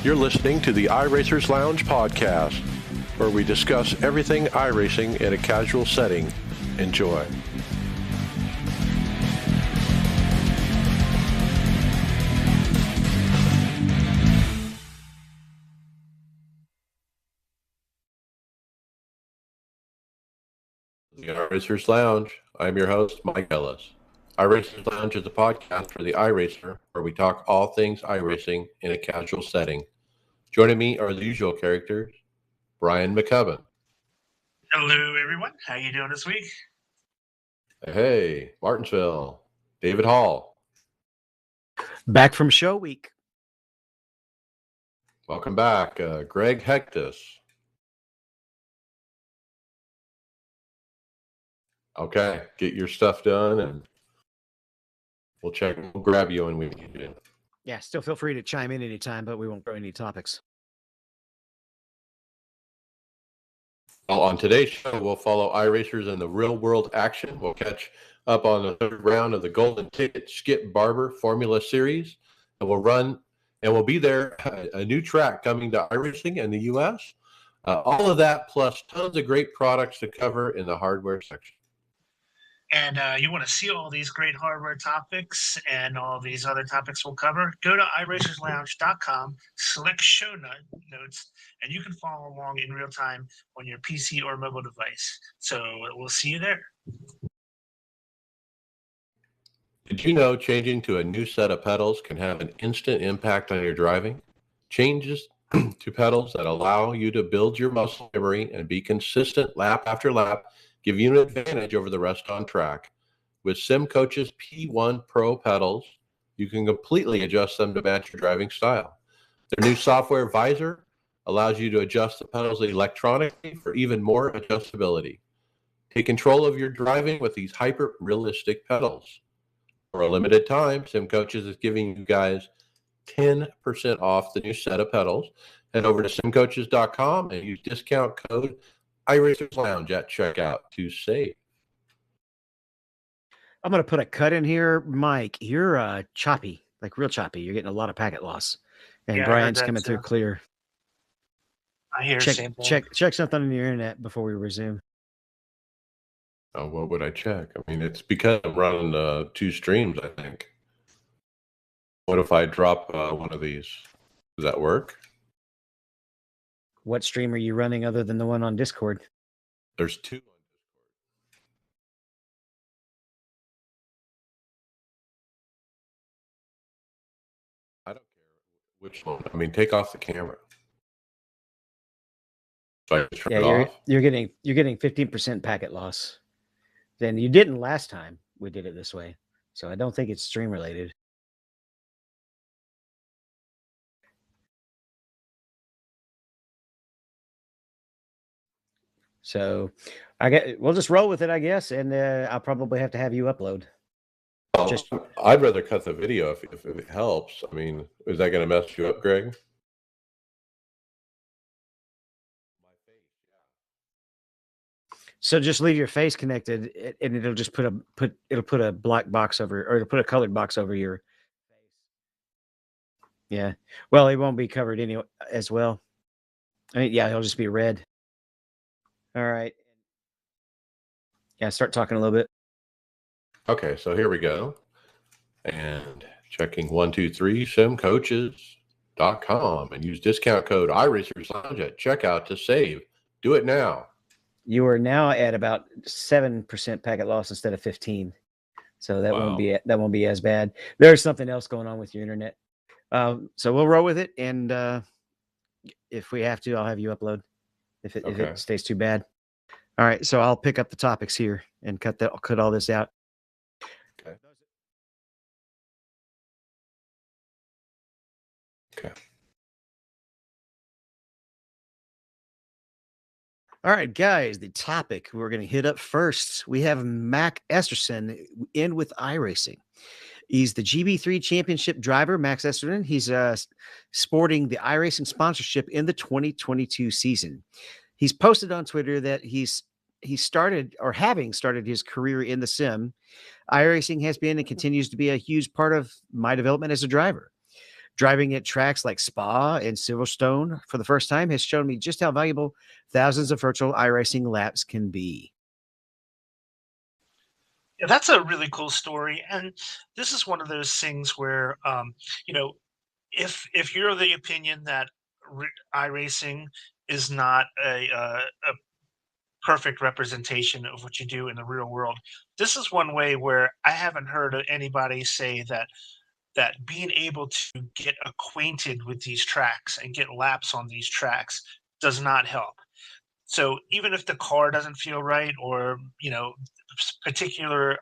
You're listening to the iRacers Lounge podcast, where we discuss everything iRacing in a casual setting. Enjoy. The iRacers Lounge. I'm your host, Mike Ellis. iRacers Lounge is a podcast for the iRacer, where we talk all things iRacing in a casual setting. Joining me are the usual characters, Brian McCubbin. Hello, everyone. How you doing this week? Hey, Martinsville. David Hall. Back from show week. Welcome back, Greg Hectus. Okay, get your stuff done, and we'll grab you when we need you. Yeah, still feel free to chime in anytime, but we won't throw any topics. Well, on today's show, we'll follow iRacers in the real-world action. We'll catch up on the third round of the Golden Ticket Skip Barber Formula Series, and we'll be there, a new track coming to iRacing in the U.S. All of that, plus tons of great products to cover in the hardware section. And you want to see all these great hardware topics and all these other topics we'll cover, go to iRacersLounge.com, select show notes, and you can follow along in real time on your PC or mobile device. So we'll see you there. Did you know changing to a new set of pedals can have an instant impact on your driving? Changes to pedals that allow you to build your muscle memory and be consistent lap after lap give you an advantage over the rest on track. With SimCoach's P1 Pro pedals, you can completely adjust them to match your driving style. Their new software Visor allows you to adjust the pedals electronically for even more adjustability. Take control of your driving with these hyper-realistic pedals. For a limited time, SimCoaches is giving you guys 10% off the new set of pedals. Head over to simcoaches.com and use discount code iRacers Lounge at checkout to save. I'm going to put a cut in here. Mike, you're choppy, like real choppy. You're getting a lot of packet loss. And Yeah, Brian's coming through clear. I hear the same thing. Check something on your internet before we resume. Oh, what would I check? I mean, it's because I'm running two streams, I think. What if I drop one of these? Does that work? What stream are you running other than the one on Discord? There's two on Discord. I don't care which one. I mean, take off the camera. So I just turn it off. You're getting 15% packet loss. Then you didn't last time we did it this way. So I don't think it's stream related. So we'll just roll with it, I guess, and I'll probably have to have you upload. Well, I'd rather cut the video if it helps. I mean, is that going to mess you up, Greg? So just leave your face connected, and it'll just put a black box over, or it'll put a colored box over your face. Yeah. Well, it won't be covered anyway as well. I mean, yeah, it'll just be red. All right. Yeah, start talking a little bit. Okay, so here we go. And checking 1, 2, 3, simcoaches.com and use discount code iRacers Lounge at checkout to save. Do it now. You are now at about 7% packet loss instead of 15. So that won't be as bad. There's something else going on with your internet. So we'll roll with it, and if we have to, I'll have you upload if it stays too bad. All right, so I'll pick up the topics here and cut all this out. Okay. All right, guys, the topic we're going to hit up first, we have Mac Esterson in with iRacing. He's the GB3 championship driver, Max Esterson. He's sporting the iRacing sponsorship in the 2022 season. He's posted on Twitter that he started, or having started, his career in the sim. iRacing has been and continues to be a huge part of my development as a driver. Driving at tracks like Spa and Silverstone for the first time has shown me just how valuable thousands of virtual iRacing laps can be. Yeah, that's a really cool story, and this is one of those things where, you know, if you're of the opinion that iRacing is not a perfect representation of what you do in the real world, this is one way where I haven't heard of anybody say that being able to get acquainted with these tracks and get laps on these tracks does not help. So even if the car doesn't feel right, or particular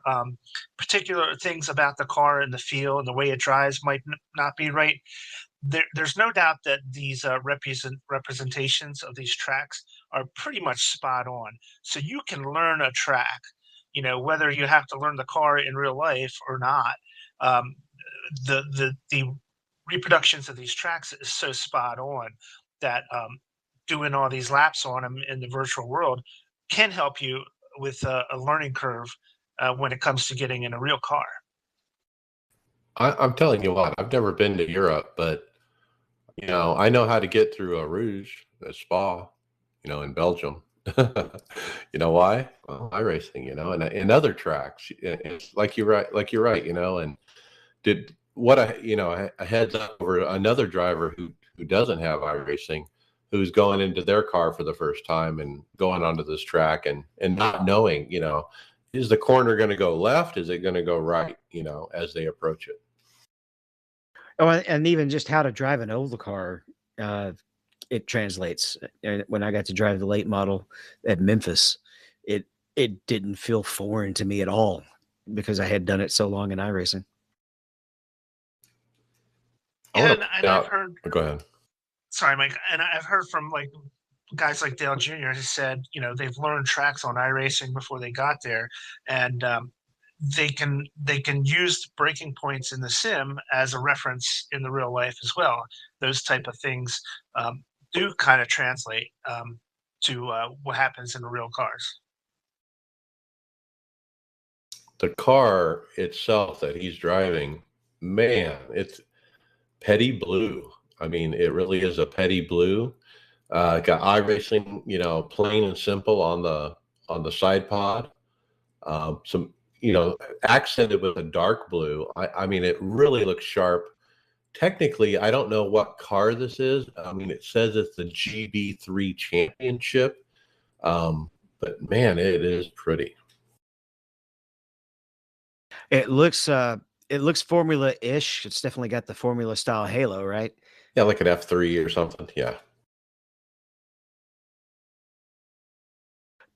particular things about the car and the feel and the way it drives might not be right, there's no doubt that these representations of these tracks are pretty much spot on. So you can learn a track, whether you have to learn the car in real life or not. Um, the reproductions of these tracks is so spot on that doing all these laps on them in the virtual world can help you with a learning curve when it comes to getting in a real car. I'm telling you what, I've never been to Europe, but I know how to get through a Rouge, a Spa, in Belgium. You know why? Well, iRacing, and other tracks. It's like you're right, and did what a heads up over another driver who doesn't have iRacing, who's going into their car for the first time and going onto this track and not knowing, is the corner going to go left? Is it going to go right? As they approach it. Oh, and even just how to drive an old car, uh, it translates. And when I got to drive the late model at Memphis, it it didn't feel foreign to me at all because I had done it so long in iRacing. I Yeah, want to and point I've out. heard, Go ahead. sorry, Mike, and I've heard from like guys like Dale Jr. who said, they've learned tracks on iRacing before they got there, and they can use breaking points in the sim as a reference in the real life as well. Those type of things do kind of translate to what happens in the real cars. The car itself that he's driving, man, it's petty blue. I mean, it really is a petty blue. Got iRacing, plain and simple on the side pod. Some, accented with a dark blue. I mean, it really looks sharp. Technically, I don't know what car this is. I mean, it says it's the GB3 Championship, but man, it is pretty. It looks Formula-ish. It's definitely got the Formula style halo, right? Yeah, like an F3 or something. Yeah.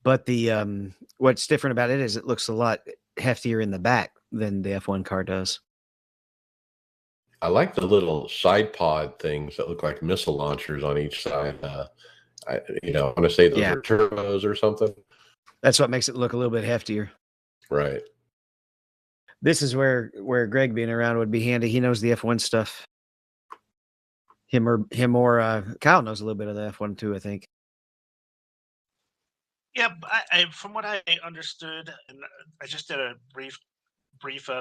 But the what's different about it is it looks a lot heftier in the back than the F1 car does. I like the little side pod things that look like missile launchers on each side. I want to say those Yeah, are turbos or something. that's what makes it look a little bit heftier. Right. This is where Greg being around would be handy. He knows the F1 stuff. Him or Kyle knows a little bit of the F1 too, I think. Yeah, from what I understood, and I just did a brief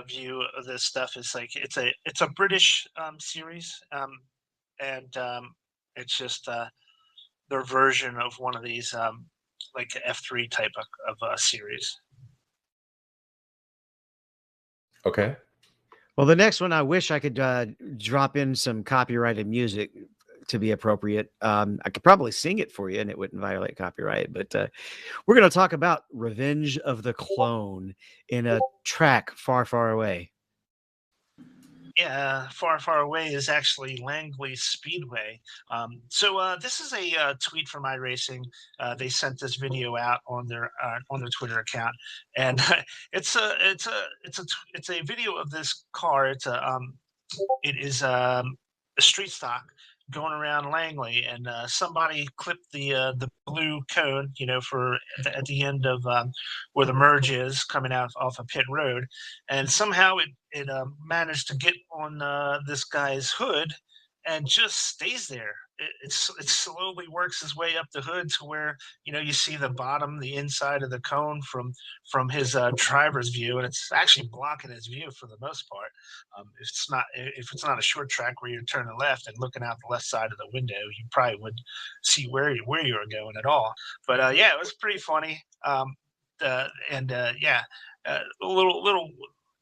view of this stuff. It's like it's a British series, and it's just their version of one of these like F3 type of series. Okay. Well, the next one, I wish I could drop in some copyrighted music to be appropriate. I could probably sing it for you and it wouldn't violate copyright. But we're going to talk about Revenge of the Clone in a track far, far away. Yeah, far away is actually Langley Speedway. So this is a tweet from iRacing. They sent this video out on their Twitter account, and it's a video of this car. It is a street stock going around Langley, and somebody clipped the blue cone, for at the end of where the merge is coming out off of pit road, and somehow it managed to get on this guy's hood and just stays there. it slowly works its way up the hood to where you see the bottom, the inside of the cone from his driver's view, and it's actually blocking his view for the most part. If it's not a short track where you're turning left and looking out the left side of the window, you probably would see where you were going at all. But yeah, it was pretty funny. And yeah, a little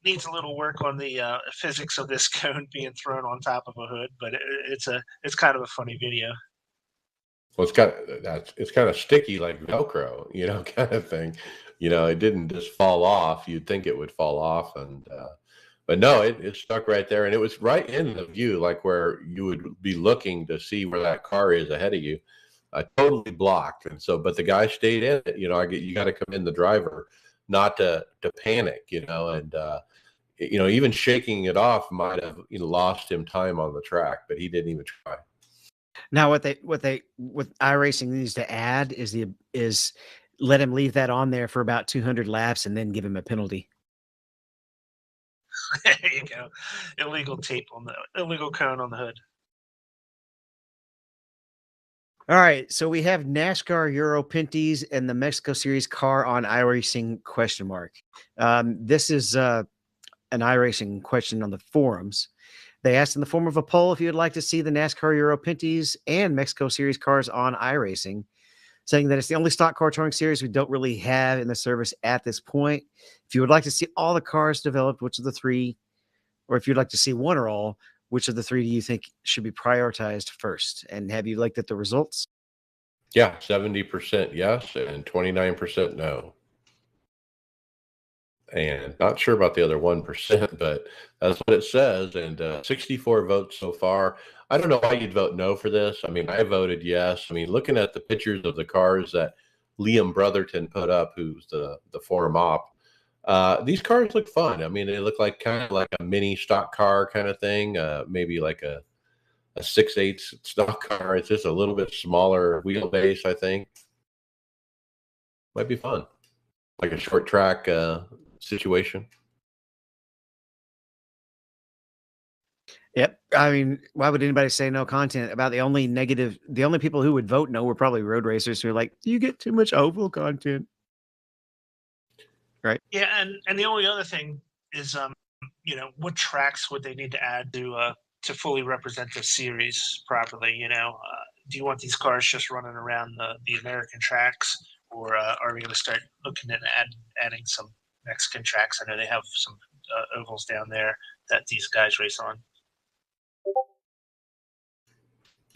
needs a little work on the physics of this cone being thrown on top of a hood, but it's kind of a funny video. Well, it's kind of sticky like Velcro, kind of thing. It didn't just fall off. You'd think it would fall off, and but no, it stuck right there, and it was right in the view, like where you would be looking to see where that car is ahead of you. Totally blocked, and so, but the guy stayed in it. You got to come in the driver, not to panic, and even shaking it off might have lost him time on the track, but he didn't even try. Now, what iRacing needs to add is let him leave that on there for about 200 laps and then give him a penalty. There you go. Illegal cone on the hood. All right, so we have NASCAR Euro Pinties and the Mexico Series car on iRacing ? This is an iRacing question on the forums. They asked in the form of a poll if you would like to see the NASCAR Euro Pinties and Mexico Series cars on iRacing, saying that it's the only stock car touring series we don't really have in the service at this point. If you would like to see all the cars developed, which of the three, or if you'd like to see one or all, which of the three do you think should be prioritized first? And have you looked at the results? Yeah, 70% yes and 29% no. And not sure about the other 1%, but that's what it says. And 64 votes so far. I don't know why you'd vote no for this. I mean, I voted yes. I mean, looking at the pictures of the cars that Liam Brotherton put up, who's the forum op, these cars look fun. I mean, they look like kind of like a mini stock car kind of thing, maybe like a 6/8 stock car. It's just a little bit smaller wheelbase, I think. Might be fun, like a short track situation. Yep. I mean, why would anybody say no content? About the only people who would vote no were probably road racers who are like, you get too much oval content. Right. Yeah, and the only other thing is what tracks would they need to add to fully represent the series properly? Do you want these cars just running around the American tracks, or are we going to start looking at adding some Mexican tracks? I know they have some ovals down there that these guys race on.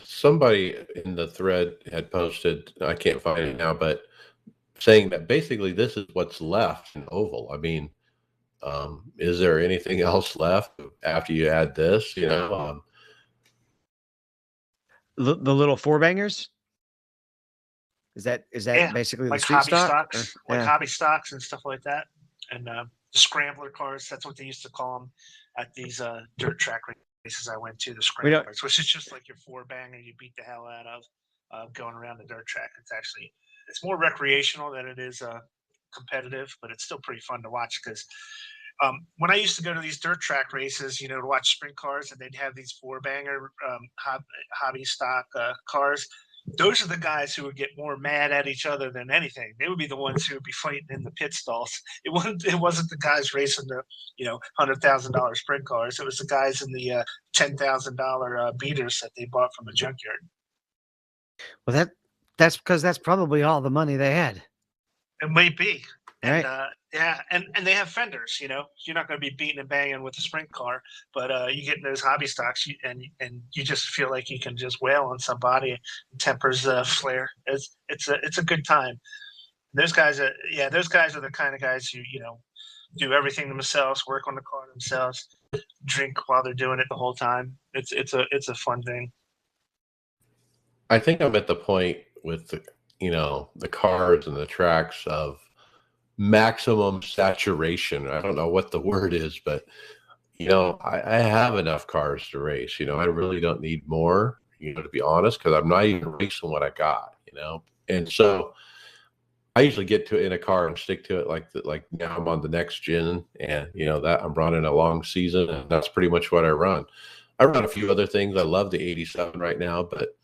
Somebody in the thread had posted, I can't find it now, but saying that basically this is what's left in oval. I mean, is there anything else left after you add this? The little four bangers. Is that basically like the street stock? Hobby stocks and stuff like that, and the scrambler cars. That's what they used to call them at these dirt track races I went to. The scramblers, which is just like your four banger you beat the hell out of going around the dirt track. It's more recreational than it is competitive, but it's still pretty fun to watch because when I used to go to these dirt track races, to watch sprint cars, and they'd have these four banger hobby stock cars. Those are the guys who would get more mad at each other than anything. They would be the ones who would be fighting in the pit stalls. It wasn't the guys racing the $100,000 sprint cars. It was the guys in the $10,000 beaters that they bought from a junkyard. Well, that's because that's probably all the money they had. It might be. Right. And they have fenders. You're not going to be beating and banging with a sprint car, but you get in those hobby stocks, and you just feel like you can just wail on somebody. Tempers flare. It's a good time. Those guys are the kind of guys who do everything themselves, work on the car themselves, drink while they're doing it the whole time. It's a fun thing. I think I'm at the point with the cars and the tracks of maximum saturation. I don't know what the word is, but I have enough cars to race. I really don't need more, to be honest, because I'm not even racing what I got, and so I usually get in a car and stick to it like now I'm on the next gen, and that I'm running a long season, and that's pretty much what I run. I run a few other things. I love the 87 right now, but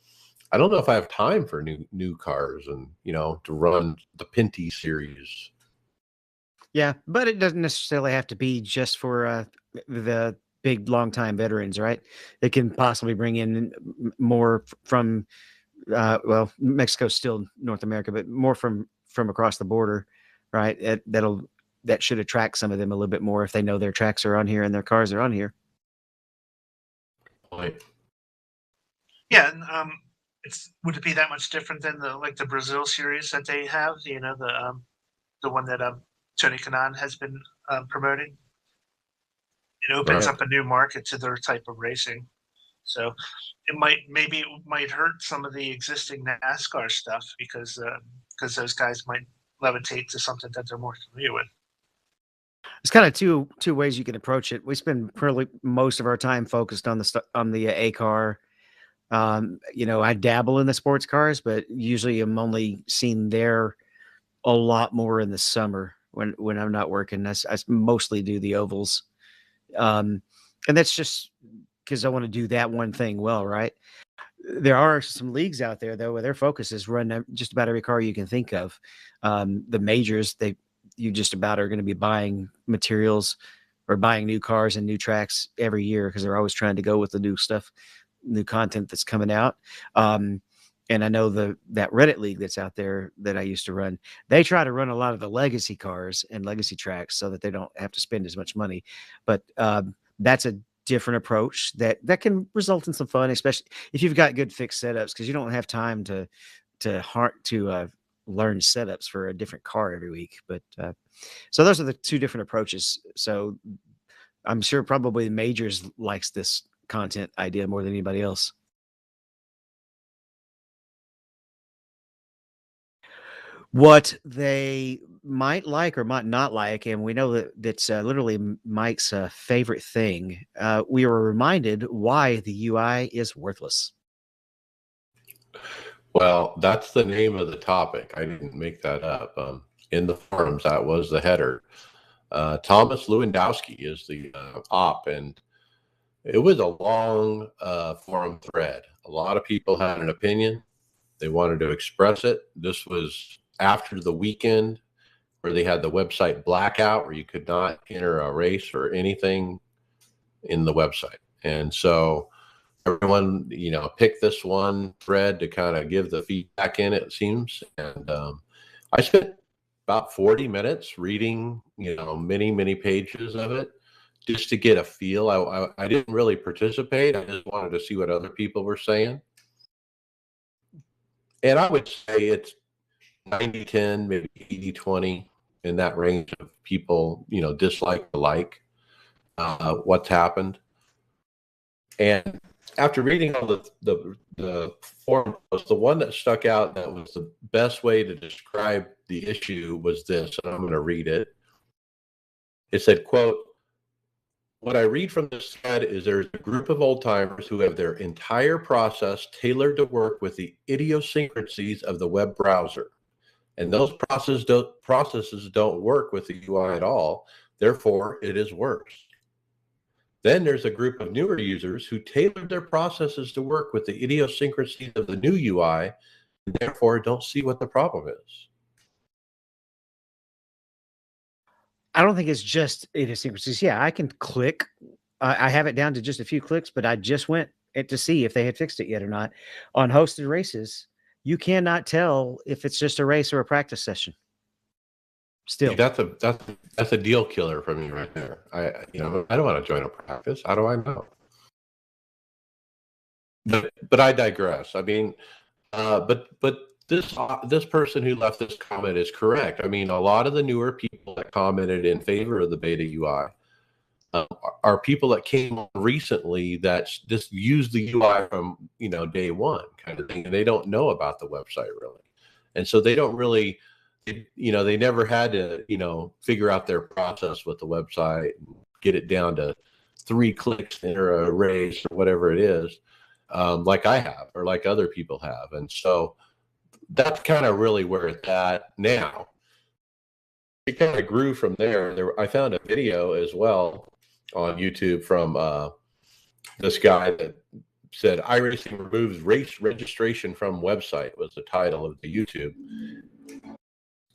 I don't know if I have time for new cars and, to run the Pinty series. Yeah, but it doesn't necessarily have to be just for the big long-time veterans, right? It can possibly bring in more from well, Mexico's still North America, but more from across the border, right? That should attract some of them a little bit more if they know their tracks are on here and their cars are on here. Point. Yeah, and would it be that much different than the Brazil series that they have? The one that Tony Kanaan has been promoting. It opens Right. up a new market to their type of racing. So maybe it might hurt some of the existing NASCAR stuff because those guys might levitate to something that they're more familiar with. It's kind of two ways you can approach it. We spend probably most of our time focused on the A car. I dabble in the sports cars, but usually I'm only seen there a lot more in the summer when I'm not working. I mostly do the ovals, and that's just because I want to do that one thing well, right? There are some leagues out there though where their focus is run just about every car you can think of. The majors, you just about are going to be buying materials or buying new cars and new tracks every year because they're always trying to go with the new stuff, new content that's coming out. And I know that Reddit league that's out there that I used to run, they try to run a lot of the legacy cars and legacy tracks so that they don't have to spend as much money. But that's a different approach that can result in some fun, especially if you've got good fixed setups, because you don't have time to learn setups for a different car every week. But so those are the two different approaches. So I'm sure probably Majors likes this content idea more than anybody else. What they might like or might not like, and we know that's literally Mike's favorite thing. We were reminded why the UI is worthless. Well, that's the name of the topic. I didn't make that up. In the forums, that was the header. Thomas Lewandowski is the op, and it was a long forum thread. A lot of people had an opinion. They wanted to express it. This was after the weekend where they had the website blackout, where you could not enter a race or anything in the website. And so everyone, picked this one thread to kind of give the feedback in, it seems. And I spent about 40 minutes reading, many pages of it just to get a feel. I didn't really participate. I just wanted to see what other people were saying. And I would say it's 90-10, maybe 80-20 in that range of people, dislike or like what's happened. And after reading all the forum posts, the one that stuck out that was the best way to describe the issue was this, and I'm going to read it. It said, quote, "What I read from this thread is there's a group of old timers who have their entire process tailored to work with the idiosyncrasies of the web browser. And those processes don't work with the UI at all. Therefore, it is worse. Then there's a group of newer users who tailored their processes to work with the idiosyncrasies of the new UI, and therefore don't see what the problem is." I don't think it's just idiosyncrasies. Yeah, I can click. I have it down to just a few clicks, but I just went to see if they had fixed it yet or not. On hosted races, you cannot tell if it's just a race or a practice session. Still, See, that's a deal killer for me right there. I don't want to join a practice. How do I know? But I digress. I mean, but this person who left this comment is correct. I mean, a lot of the newer people that commented in favor of the beta UI are people that came on recently that just used the UI from day one kind of thing, and they don't know about the website really, and so they don't really, they never had to figure out their process with the website, and get it down to 3 clicks to enter a race or whatever it is, like I have or like other people have, and so that's kind of really where it's at now. It kind of grew from there. I found a video as well on YouTube from this guy that said iRacing removes race registration from website was the title of the YouTube.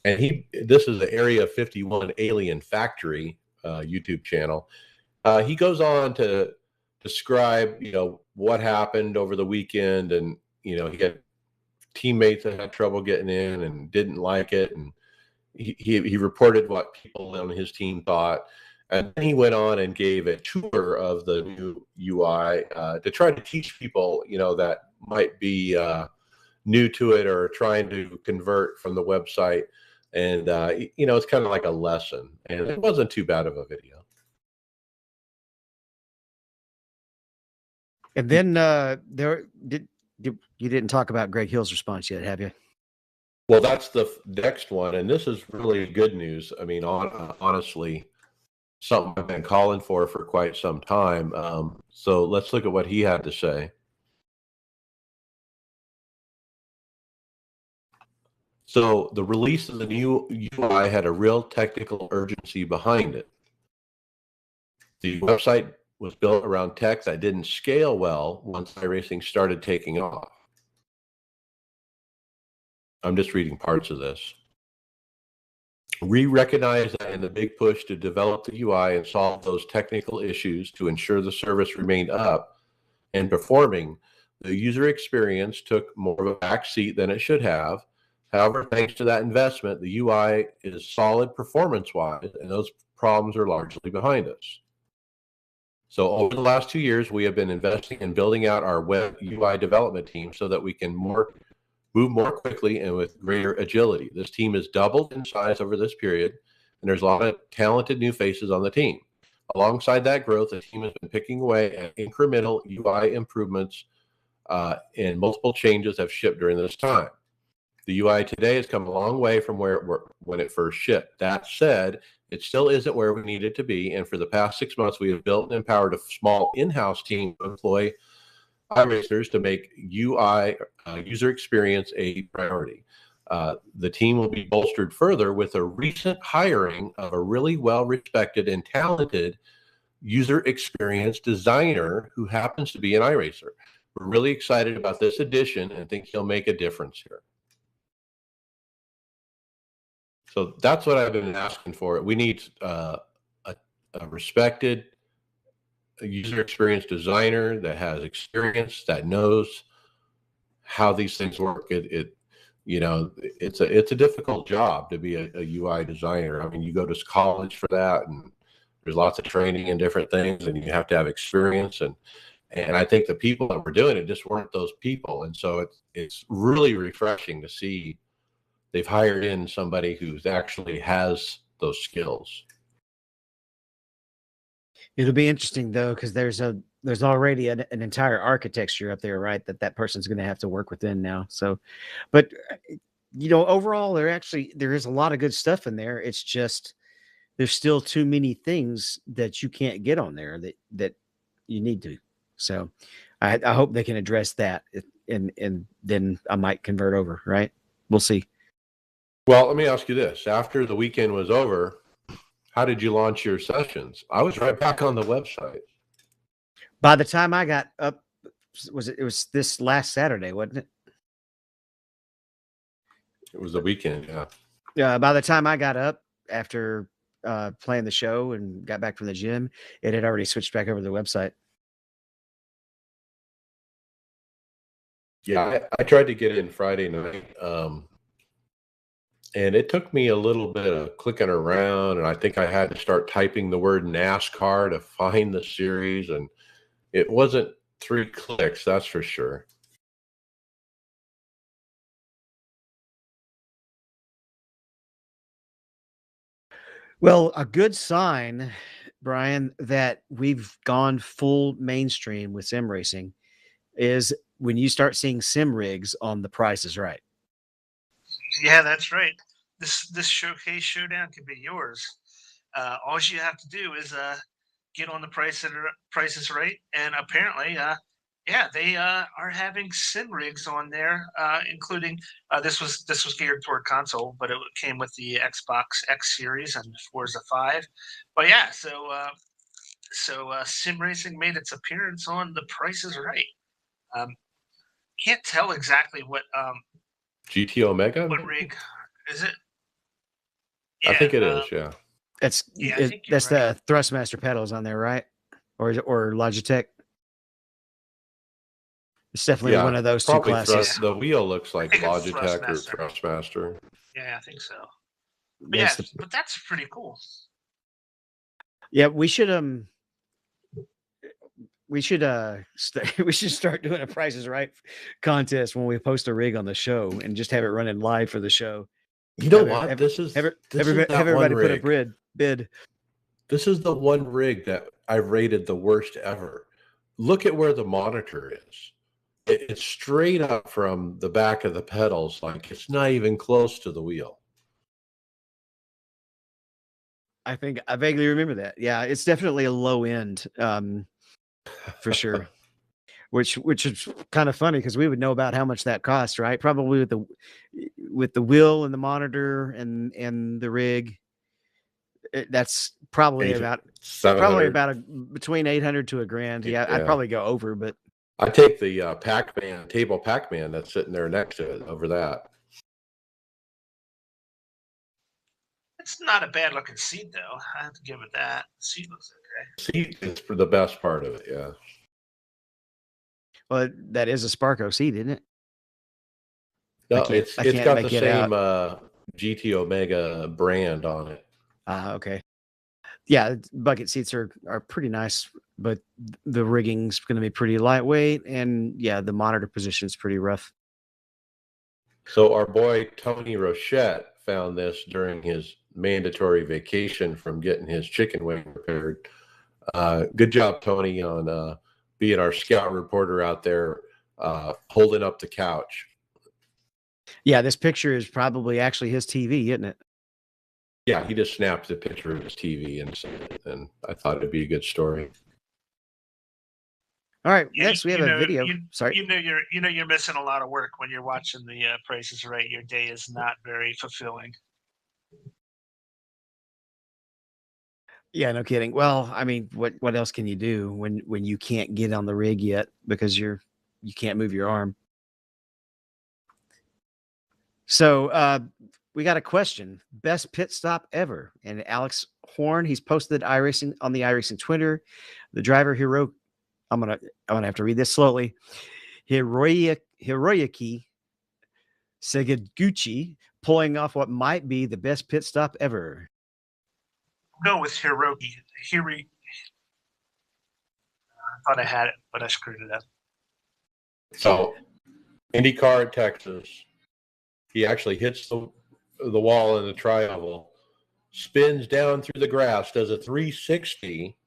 And this is the Area 51 Alien Factory YouTube channel. He goes on to describe, what happened over the weekend, and he had teammates that had trouble getting in and didn't like it, and he reported what people on his team thought, and then he went on and gave a tour of the new UI to try to teach people, that might be new to it or trying to convert from the website. And it's kind of like a lesson, and it wasn't too bad of a video. And then you didn't talk about Greg Hill's response yet, have you? Well, that's the next one, and this is really good news. I mean, honestly, something I've been calling for quite some time. So let's look at what he had to say. So the release of the new UI had a real technical urgency behind it. The website was built around tech that didn't scale well once iRacing started taking off. I'm just reading parts of this. We recognize that in the big push to develop the UI and solve those technical issues to ensure the service remained up and performing, the user experience took more of a back seat than it should have. However, thanks to that investment, the UI is solid performance-wise, and those problems are largely behind us. So over the last 2 years, we have been investing in building out our web UI development team so that we can move more quickly and with greater agility. This team has doubled in size over this period, and there's a lot of talented new faces on the team. Alongside that growth, the team has been picking away at incremental UI improvements, and multiple changes have shipped during this time. The UI today has come a long way from where when it first shipped. That said, it still isn't where we need it to be, and for the past 6 months, we have built and empowered a small in-house team to employ iRacers to make UI user experience a priority. The team will be bolstered further with a recent hiring of a really well-respected and talented user experience designer who happens to be an iRacer. We're really excited about this addition and think he'll make a difference here. So that's what I've been asking for. We need a respected user experience designer that has experience, that knows how these things work. It's a difficult job to be a UI designer. I mean, you go to college for that, and there's lots of training and different things, and you have to have experience. And I think the people that were doing it just weren't those people. And so it's really refreshing to see they've hired in somebody who actually has those skills. It'll be interesting though, because there's already an entire architecture up there, right? That person's going to have to work within now. So, but overall, there is a lot of good stuff in there. It's just there's still too many things that you can't get on there that you need to. So, I hope they can address that, and then I might convert over. Right? We'll see. Well, let me ask you this. After the weekend was over, how did you launch your sessions? I was right back on the website. By the time I got up, it was this last Saturday, wasn't it? It was the weekend, yeah. Yeah. By the time I got up after playing the show and got back from the gym, it had already switched back over to the website. Yeah, I tried to get in Friday night. And it took me a little bit of clicking around, and I think I had to start typing the word NASCAR to find the series, and it wasn't 3 clicks, that's for sure. Well, a good sign, Brian, that we've gone full mainstream with sim racing is when you start seeing sim rigs on The Price is Right. Yeah, that's right. This showcase showdown can be yours. All you have to do is get on the Price is Right, and apparently, they are having sim rigs on there, including this was geared toward console, but it came with the Xbox X Series and Forza 5. But yeah, so sim racing made its appearance on The Price is Right. Can't tell exactly what GT Omega? rig is it? I think it Yeah, is. Yeah. That's Yeah, I think you're that's right. the Thrustmaster pedals on there, right? Or Logitech. It's definitely Yeah. one of those two Probably classes. The wheel looks I like think it's Logitech or Thrustmaster. Thrustmaster. Yeah, I think so. But yeah, That's but that's pretty cool. yeah. We should we should we should start doing a Price is Right contest when we post a rig on the show and just have it running live for the show. You know Have what? This is everybody that one put a rig. bid. This is the one rig that I've rated the worst ever. Look at where the monitor is. It's straight up from the back of the pedals, like it's not even close to the wheel. I think I vaguely remember that. Yeah, it's definitely a low end, for sure. Which is kind of funny because we would know about how much that costs, right? Probably with the wheel and the monitor and the rig. That's probably about 700. between 800 to $1,000. Yeah, I'd Yeah. probably go over, but I take the table Pac-Man that's sitting there next to it over that. It's not a bad looking seat though. I have to give it that. The seat looks okay. Seat is for the best part of it, yeah. well, that is a Sparko seat, isn't it? No, can't- it's I it's can't got the make it same GT Omega brand on it. Okay. Yeah, bucket seats are pretty nice, but the rigging's going to be pretty lightweight, and yeah, the monitor position is pretty rough. So our boy Tony Rochette found this during his mandatory vacation from getting his chicken wing repaired. Good job, Tony, on being our scout reporter out there, holding up the couch. Yeah, this picture is probably actually his TV, isn't it? Yeah, he just snapped a picture of his TV and sent it, and I thought it'd be a good story. All right, Yeah, next we have a video. Sorry. You know you're missing a lot of work when you're watching the Price is Right. Your day is not very fulfilling. Yeah, no kidding. Well, I mean, what else can you do when you can't get on the rig yet because you can't move your arm? So we got a question. Best pit stop ever. And Alex Horn, he's posted iRacing on the iRacing Twitter. The driver hero, I'm gonna have to read this slowly. Hiroyuki Segaguchi pulling off what might be the best pit stop ever. Go with Hiroki. I thought I had it, but I screwed it up. So, IndyCar at Texas, he actually hits the wall in the tri-oval, spins down through the grass, does a 360,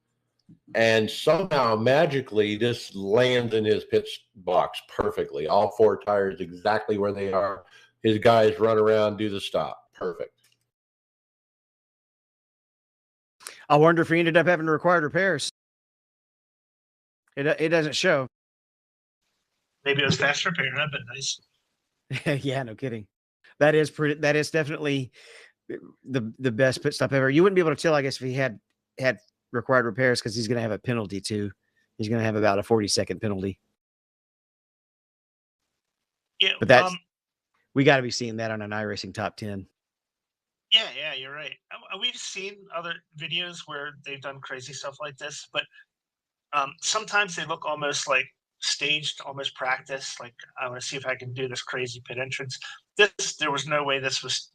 and somehow magically just lands in his pit box perfectly. All four tires exactly where they are. His guys run around, do the stop. Perfect. I wonder if he ended up having required repairs. It doesn't show. Maybe it was fast repair. That'd been nice. Yeah, no kidding. That is definitely the best pit stop ever. You wouldn't be able to tell, I guess, if he had required repairs because he's going to have a penalty too. He's going to have about a 40-second penalty. Yeah, but that's we got to be seeing that on an iRacing top 10. Yeah, you're right. We've seen other videos where they've done crazy stuff like this, but sometimes they look almost like staged, almost practiced. Like, I want to see if I can do this crazy pit entrance. There was no way this was,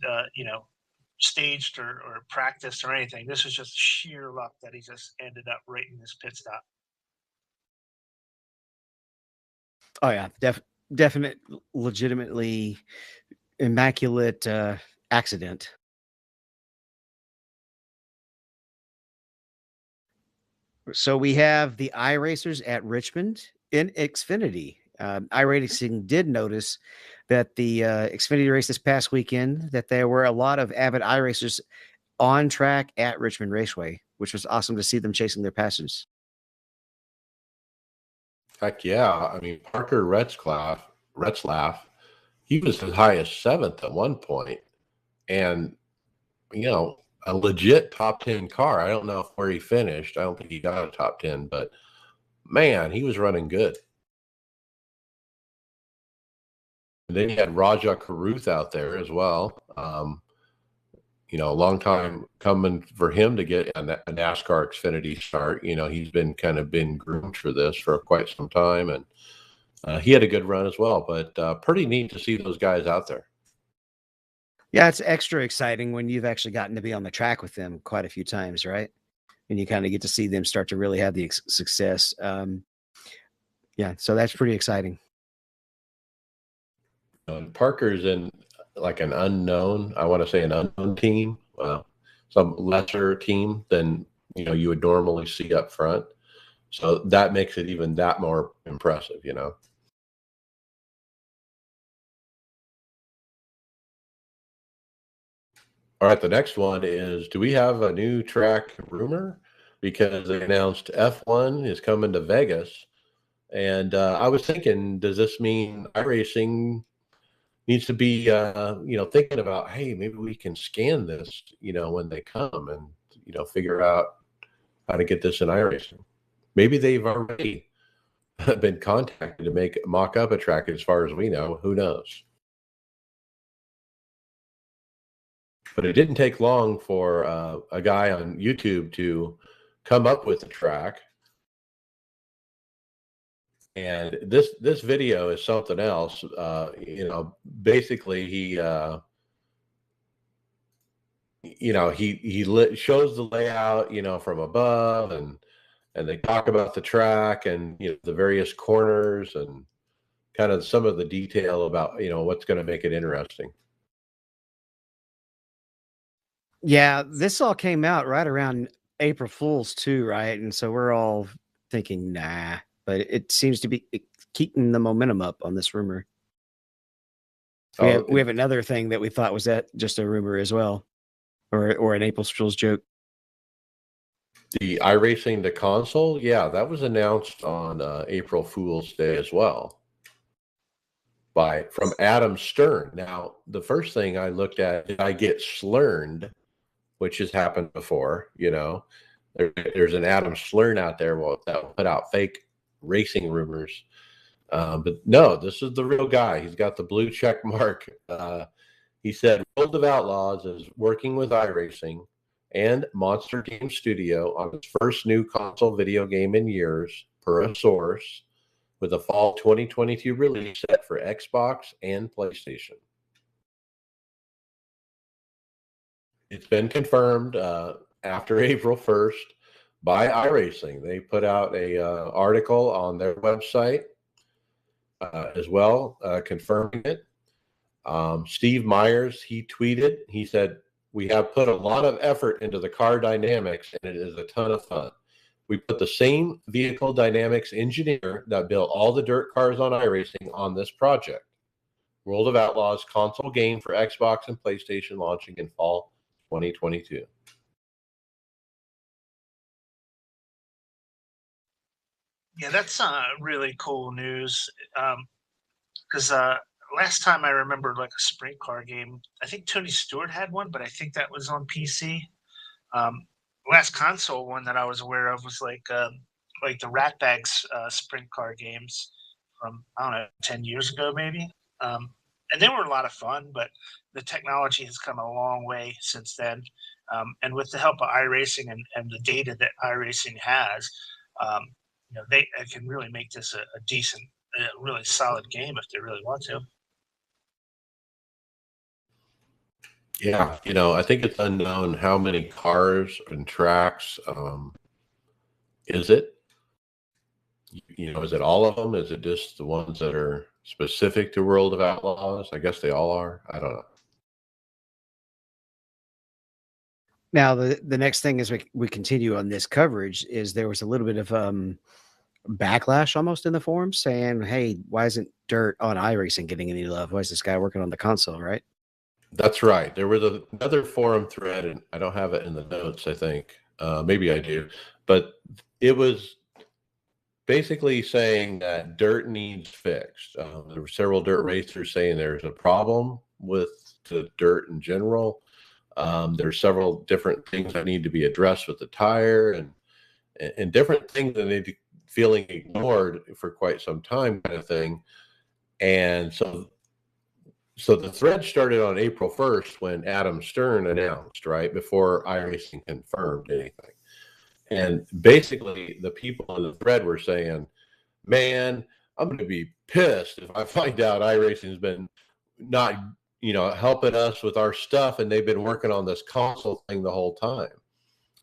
staged or practiced or anything. This was just sheer luck that he just ended up right in this pit stop. Oh yeah, definite, legitimately immaculate accident. So we have the iRacers at Richmond in Xfinity. iRacing did notice that the Xfinity race this past weekend that there were a lot of avid iRacers on track at Richmond Raceway, which was awesome to see them chasing their passions. Heck yeah. I mean, Parker Retzlaff, he was as high as 7th at one point. And, a legit top 10 car. I don't know where he finished. I don't think he got a top 10, but man, he was running good. And then you had Raja Karuth out there as well. A long time coming for him to get a NASCAR Xfinity start. He's been groomed for this for quite some time, and he had a good run as well. But pretty neat to see those guys out there. Yeah, it's extra exciting when you've actually gotten to be on the track with them quite a few times, right? And you kind of get to see them start to really have the success. Yeah, so that's pretty exciting. Parker's in like an unknown, I want to say an unknown team, some lesser team than you would normally see up front. So that makes it even that more impressive. All right, the next one is, do we have a new track rumor? Because they announced F1 is coming to Vegas. And I was thinking, does this mean iRacing needs to be, thinking about, hey, maybe we can scan this, when they come and, figure out how to get this in iRacing. Maybe they've already been contacted to mock up a track as far as we know. Who knows? But it didn't take long for a guy on YouTube to come up with a track. And this video is something else. Basically he shows the layout, from above, and they talk about the track and the various corners and kind of some of the detail about what's going to make it interesting. Yeah, this all came out right around April Fool's too, right? And so we're all thinking, nah, but it seems to be keeping the momentum up on this rumor. We have another thing that we thought was that just a rumor as well, or an April Fool's joke. The iRacing, the console, yeah, that was announced on April Fool's Day as well from Adam Stern. Now, the first thing I looked at, did I get slurned, which has happened before. There's an Adam Slurn out there that will put out fake racing rumors. But no, this is the real guy. He's got the blue check mark. He said World of Outlaws is working with iRacing and Monster Game Studio on its first new console video game in years, per a source, with a fall 2022 release set for Xbox and PlayStation. It's been confirmed after April 1st by iRacing. They put out a article on their website as well, confirming it. Steve Myers, he tweeted, he said, "We have put a lot of effort into the car dynamics, and it is a ton of fun. We put the same vehicle dynamics engineer that built all the dirt cars on iRacing on this project. World of Outlaws console game for Xbox and PlayStation launching in fall 2022. Yeah, that's really cool news. Because last time I remember like a sprint car game, I think Tony Stewart had one, but I think that was on PC. Um, Last console one that I was aware of was like the Ratbags sprint car games from, I don't know, 10 years ago maybe. And they were a lot of fun, but the technology has come a long way since then. And with the help of iRacing and the data that iRacing has, um, they can really make this a decent, a really solid game if they really want to. Yeah, I think it's unknown how many cars and tracks is it? Is it all of them? Is it just the ones that are specific to World of Outlaws? I guess they all are. I don't know. Now, the next thing as we continue on this coverage is there was a little bit of backlash almost in the forums saying, hey, why isn't dirt on iRacing getting any love? Why is this guy working on the console, right? That's right. There was another forum thread, and I don't have it in the notes, I think. Maybe I do. But it was basically saying that dirt needs fixed. There were several dirt racers saying there's a problem with the dirt in general. There's several different things that need to be addressed with the tire and different things that need to feeling ignored for quite some time, kind of thing. And so So the thread started on April 1st when Adam Stern announced, right before iRacing confirmed anything. And basically, the people in the thread were saying, man, I'm going to be pissed if I find out iRacing's been not, helping us with our stuff, and they've been working on this console thing the whole time.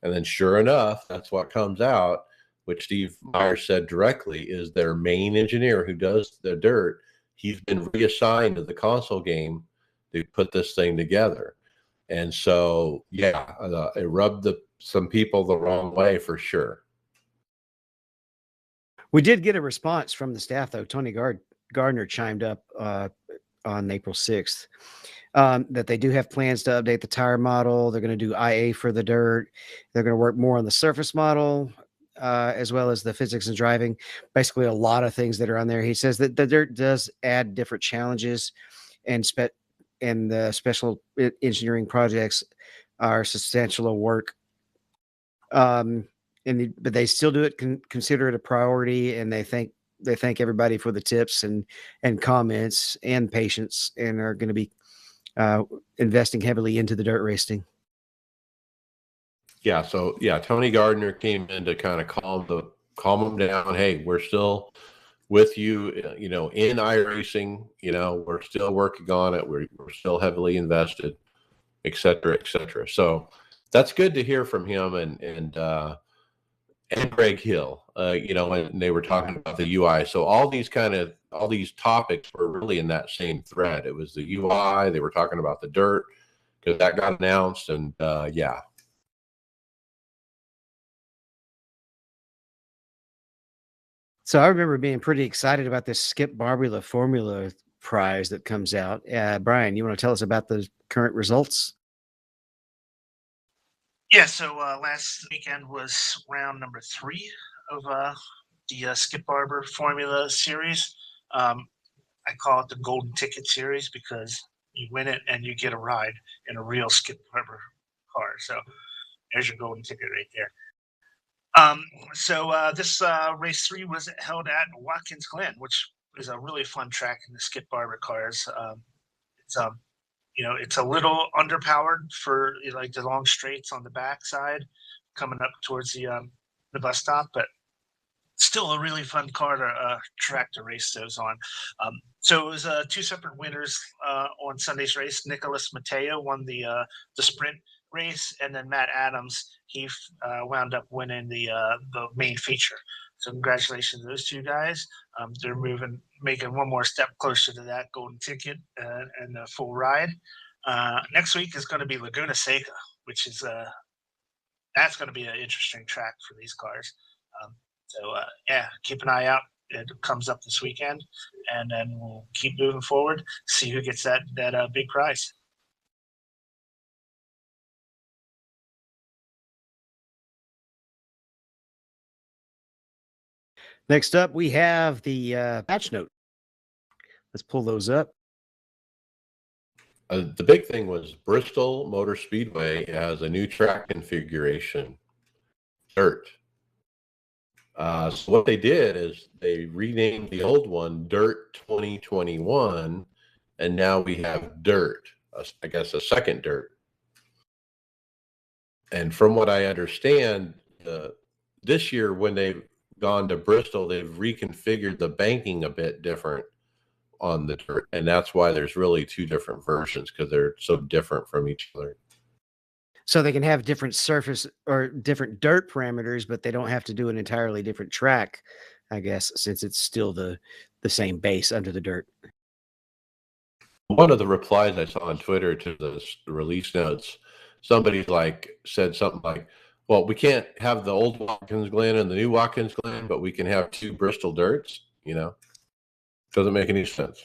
And then sure enough, that's what comes out, which Steve Myers said directly is their main engineer who does the dirt. He's been reassigned to the console game to put this thing together. And so, yeah, it rubbed some people the wrong way for sure. We did get a response from the staff, though. Tony Gardner chimed up on April 6th that they do have plans to update the tire model. They're going to do IA for the dirt. They're going to work more on the surface model as well as the physics and driving. Basically, a lot of things that are on there. He says that the dirt does add different challenges, and the special engineering projects are substantial work. But they still do it, consider it a priority, and they thank everybody for the tips and comments and patience, and are going to be investing heavily into the dirt racing. Yeah. So yeah, Tony Gardner came in to kind of calm them down. Hey, we're still with you, in iRacing. We're still working on it. We're still heavily invested, et cetera, et cetera. So that's good to hear from him and Greg Hill, when they were talking about the UI. So all these topics were really in that same thread. It was the UI. They were talking about the dirt because that got announced, and yeah. So I remember being pretty excited about this Skip Barbula Formula prize that comes out. Brian, you want to tell us about the current results? Yeah, so last weekend was round number 3 of the Skip Barber Formula Series. I call it the Golden Ticket Series because you win it and you get a ride in a real Skip Barber car. So there's your golden ticket right there. So this race 3 was held at Watkins Glen, which is a really fun track in the Skip Barber cars. It's it's a little underpowered for like the long straights on the backside coming up towards the bus stop, but still a really fun car to track to race those on. So it was 2 separate winners on Sunday's race. Nicholas Mateo won the sprint race, and then Matt Adams wound up winning the main feature. So congratulations to those 2 guys. They're making one more step closer to that golden ticket and the full ride. Next week is going to be Laguna Seca, which is that's going to be an interesting track for these cars. So yeah, keep an eye out. It comes up this weekend, and then we'll keep moving forward. See who gets that big prize. Next up, we have the patch note. Let's pull those up. The big thing was Bristol Motor Speedway has a new track configuration, dirt. So what they did is they renamed the old one Dirt 2021, and now we have Dirt, I guess a second Dirt. And from what I understand, this year when they've gone to Bristol, they've reconfigured the banking a bit different on the dirt, and that's why there's really 2 different versions because they're so different from each other. So they can have different surface or different dirt parameters, but they don't have to do an entirely different track, I guess, since it's still the same base under the dirt. One of the replies I saw on Twitter to the release notes, somebody said something like, well, we can't have the old Watkins Glen and the new Watkins Glen, but we can have 2 Bristol dirts, Doesn't make any sense.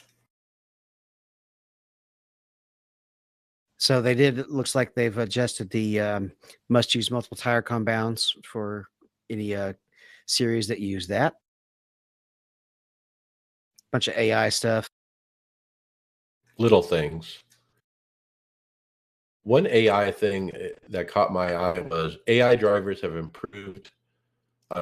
So it looks like they've adjusted the must use multiple tire compounds for any series that use that. Bunch of AI stuff. Little things. One AI thing that caught my eye was AI drivers have improved.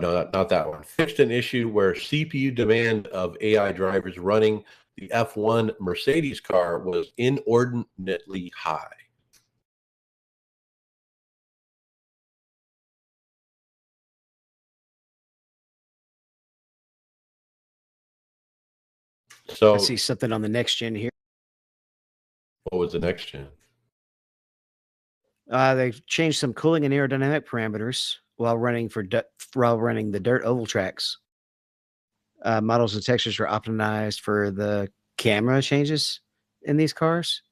No, not that one. Fixed an issue where CPU demand of AI drivers running the F1 Mercedes car was inordinately high. So I see something on the next gen here. what was the next gen? They've changed some cooling and aerodynamic parameters while running the dirt oval tracks. Models and textures were optimized for the camera changes in these cars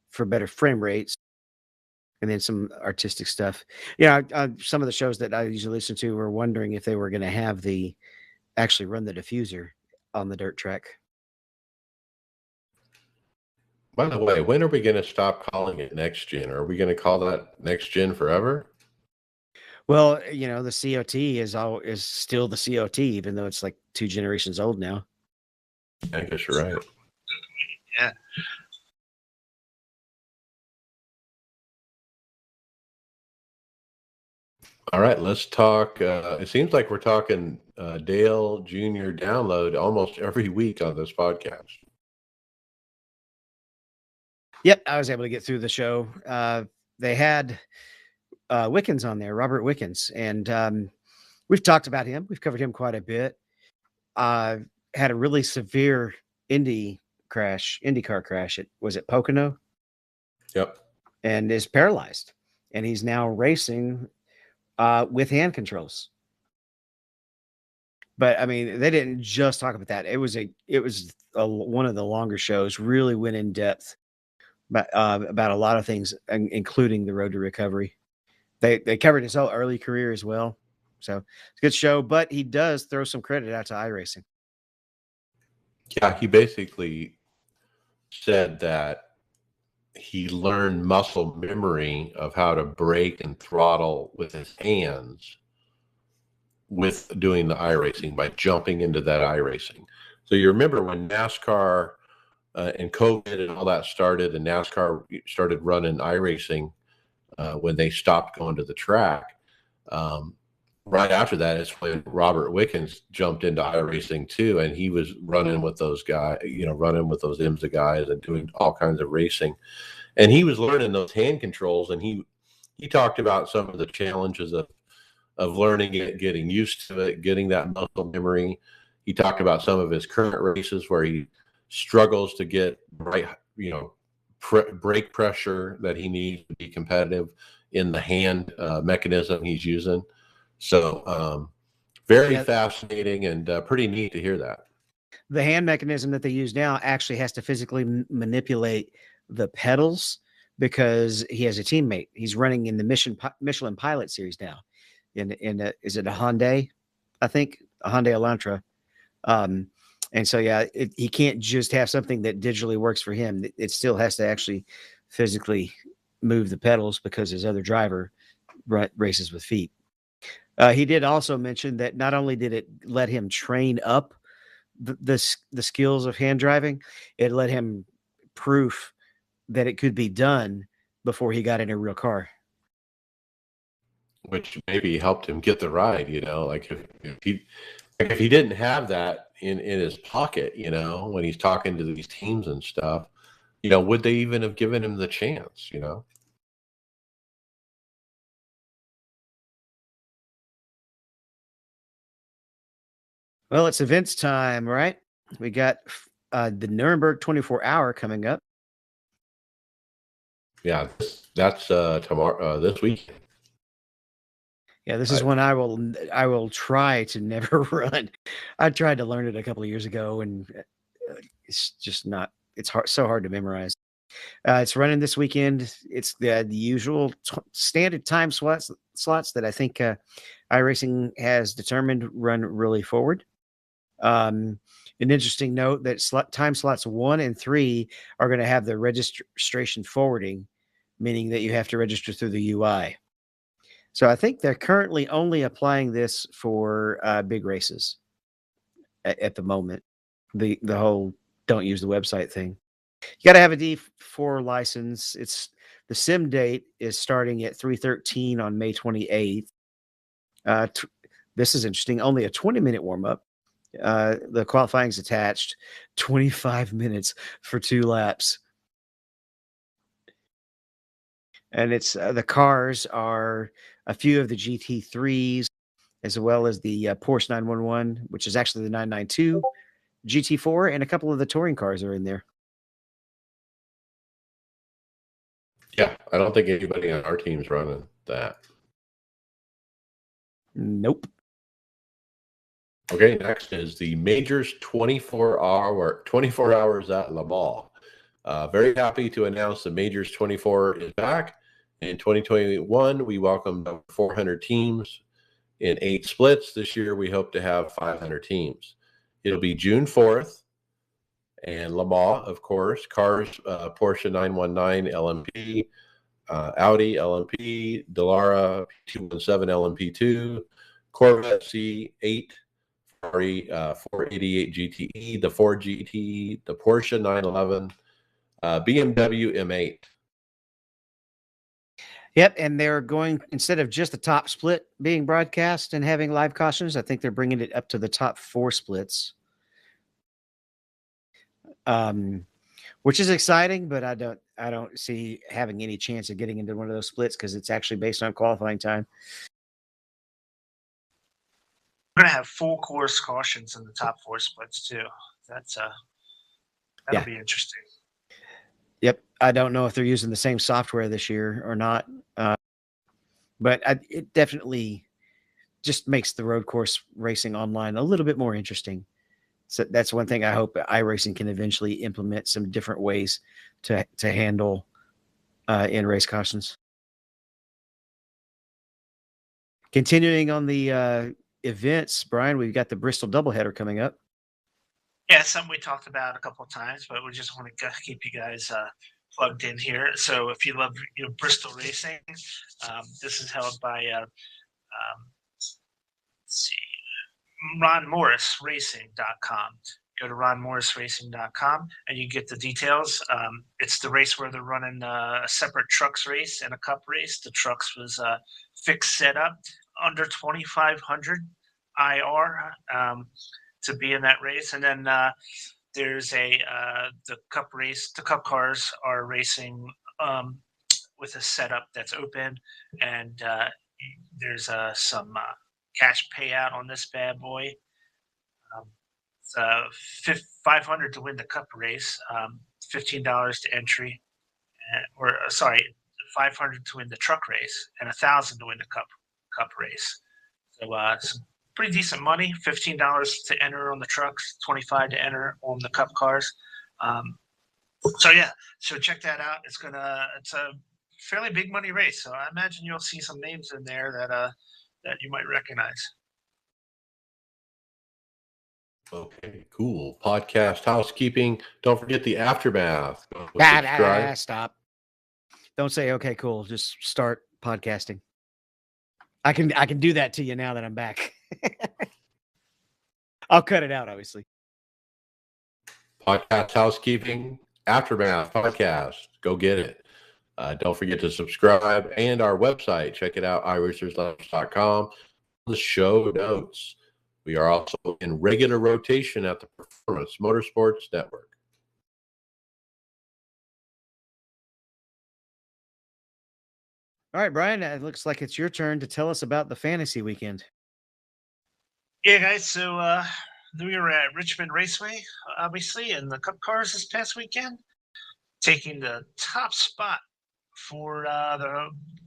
for better frame rates, and then some artistic stuff. Yeah, some of the shows that I usually listen to were wondering if they were going to have actually run the diffuser on the dirt track. By the way, when are we going to stop calling it next gen? Are we going to call that next gen forever? Well, the COT is still the COT, even though it's like 2 generations old now. I guess you're right. Yeah. All right, let's talk. It seems like we're talking Dale Jr. download almost every week on this podcast. Yep, I was able to get through the show. They had Wickens on there, Robert Wickens, and we've talked about him. We've covered him quite a bit. Had a really severe IndyCar crash. Was it Pocono? Yep. And is paralyzed, and he's now racing with hand controls. But I mean, they didn't just talk about that. It was one of the longer shows. Really went in depth about a lot of things, including the road to recovery. They covered his whole early career as well. So it's a good show, but he does throw some credit out to iRacing. Yeah, he basically said that he learned muscle memory of how to brake and throttle with his hands with doing the iRacing by jumping into that iRacing. So you remember when NASCAR and COVID and all that started, and NASCAR started running iRacing when they stopped going to the track. Right after that is when Robert Wickens jumped into iRacing too, and he was running with those guys, running with those IMSA guys and doing all kinds of racing. And he was learning those hand controls, and he talked about some of the challenges of learning it, getting used to it, getting that muscle memory. He talked about some of his current races where he struggles to get right, brake pressure that he needs to be competitive in the hand mechanism he's using. So very fascinating and pretty neat to hear that. The hand mechanism that they use now actually has to physically manipulate the pedals because he has a teammate. He's running in the Michelin Pilot Series now. Is it a Hyundai? I think a Hyundai Elantra. And so, yeah, he can't just have something that digitally works for him. It still has to actually physically move the pedals because his other driver races with feet. He did also mention that not only did it let him train up the skills of hand driving, it let him proof that it could be done before he got in a real car. Which maybe helped him get the ride, like if he didn't have that in his pocket, when he's talking to these teams and stuff, would they even have given him the chance, Well, it's events time, right? We got the Nuremberg 24-hour coming up. Yeah, that's tomorrow, this weekend. Yeah, this is one I will try to never run. I tried to learn it a couple of years ago, and it's just not. It's so hard to memorize. It's running this weekend. It's the usual standard time slots that I think iRacing has determined run really forward. An interesting note that time slots 1 and 3 are going to have the registration forwarding, meaning that you have to register through the UI. So I think they're currently only applying this for big races at the moment. The whole don't use the website thing. You got to have a D4 license. The sim date is starting at 3/13 on May 28th. This is interesting. Only a 20-minute warm up. The qualifying's attached. 25 minutes for 2 laps. And it's the cars are a few of the GT3s, as well as the Porsche 911, which is actually the 992, GT4, and a couple of the touring cars are in there. Yeah, I don't think anybody on our team's running that. Nope. Okay, next is the Majors 24 hours at Le Mans. Very happy to announce the Majors 24 is back. In 2021, we welcomed over 400 teams in 8 splits. This year, we hope to have 500 teams. It'll be June 4th, and Le Mans, of course, cars, Porsche 919 LMP, Audi LMP, Dallara 217 LMP2, Corvette C8, Ferrari 488 GTE, the Ford GT, the Porsche 911, BMW M8. Yep, and they're going, instead of just the top split being broadcast and having live cautions, I think they're bringing it up to the top 4 splits. Which is exciting, but I don't see having any chance of getting into one of those splits because it's actually based on qualifying time. We're gonna have full course cautions in the top 4 splits too. That'll be interesting. Yep, I don't know if they're using the same software this year or not, but it definitely just makes the road course racing online a little bit more interesting. So that's one thing I hope iRacing can eventually implement some different ways to handle in race cautions. Continuing on the events, Brian, we've got the Bristol doubleheader coming up. Yeah, it's something we talked about a couple of times, but we just want to keep you guys plugged in here. So if you love Bristol racing, this is held by let's see, RonMorrisRacing.com. Go to RonMorrisRacing.com and you get the details. It's the race where they're running a separate trucks race and a cup race. The trucks was fixed setup under 2,500 IR to be in that race. And then there's the cup race. The cup cars are racing with a setup that's open, and there's some cash payout on this bad boy. It's $500 to win the cup race, $15 to entry, $500 to win the truck race, and $1,000 to win the cup race. So some pretty decent money. $15 to enter on the trucks, $25 to enter on the cup cars. So check that out. It's a fairly big money race. So I imagine you'll see some names in there that you might recognize. Okay, cool. Podcast housekeeping. Don't forget the aftermath. Stop. Don't say, okay, cool. Just start podcasting. I can do that to you now that I'm back. I'll cut it out, obviously. Podcast housekeeping, aftermath podcast. Go get it. Don't forget to subscribe and our website. Check it out, iRacersLounge.com. The show notes. We are also in regular rotation at the Performance Motorsports Network. All right, Brian, it looks like it's your turn to tell us about the fantasy weekend. Yeah, guys. So we were at Richmond Raceway, obviously, in the Cup cars this past weekend, taking the top spot for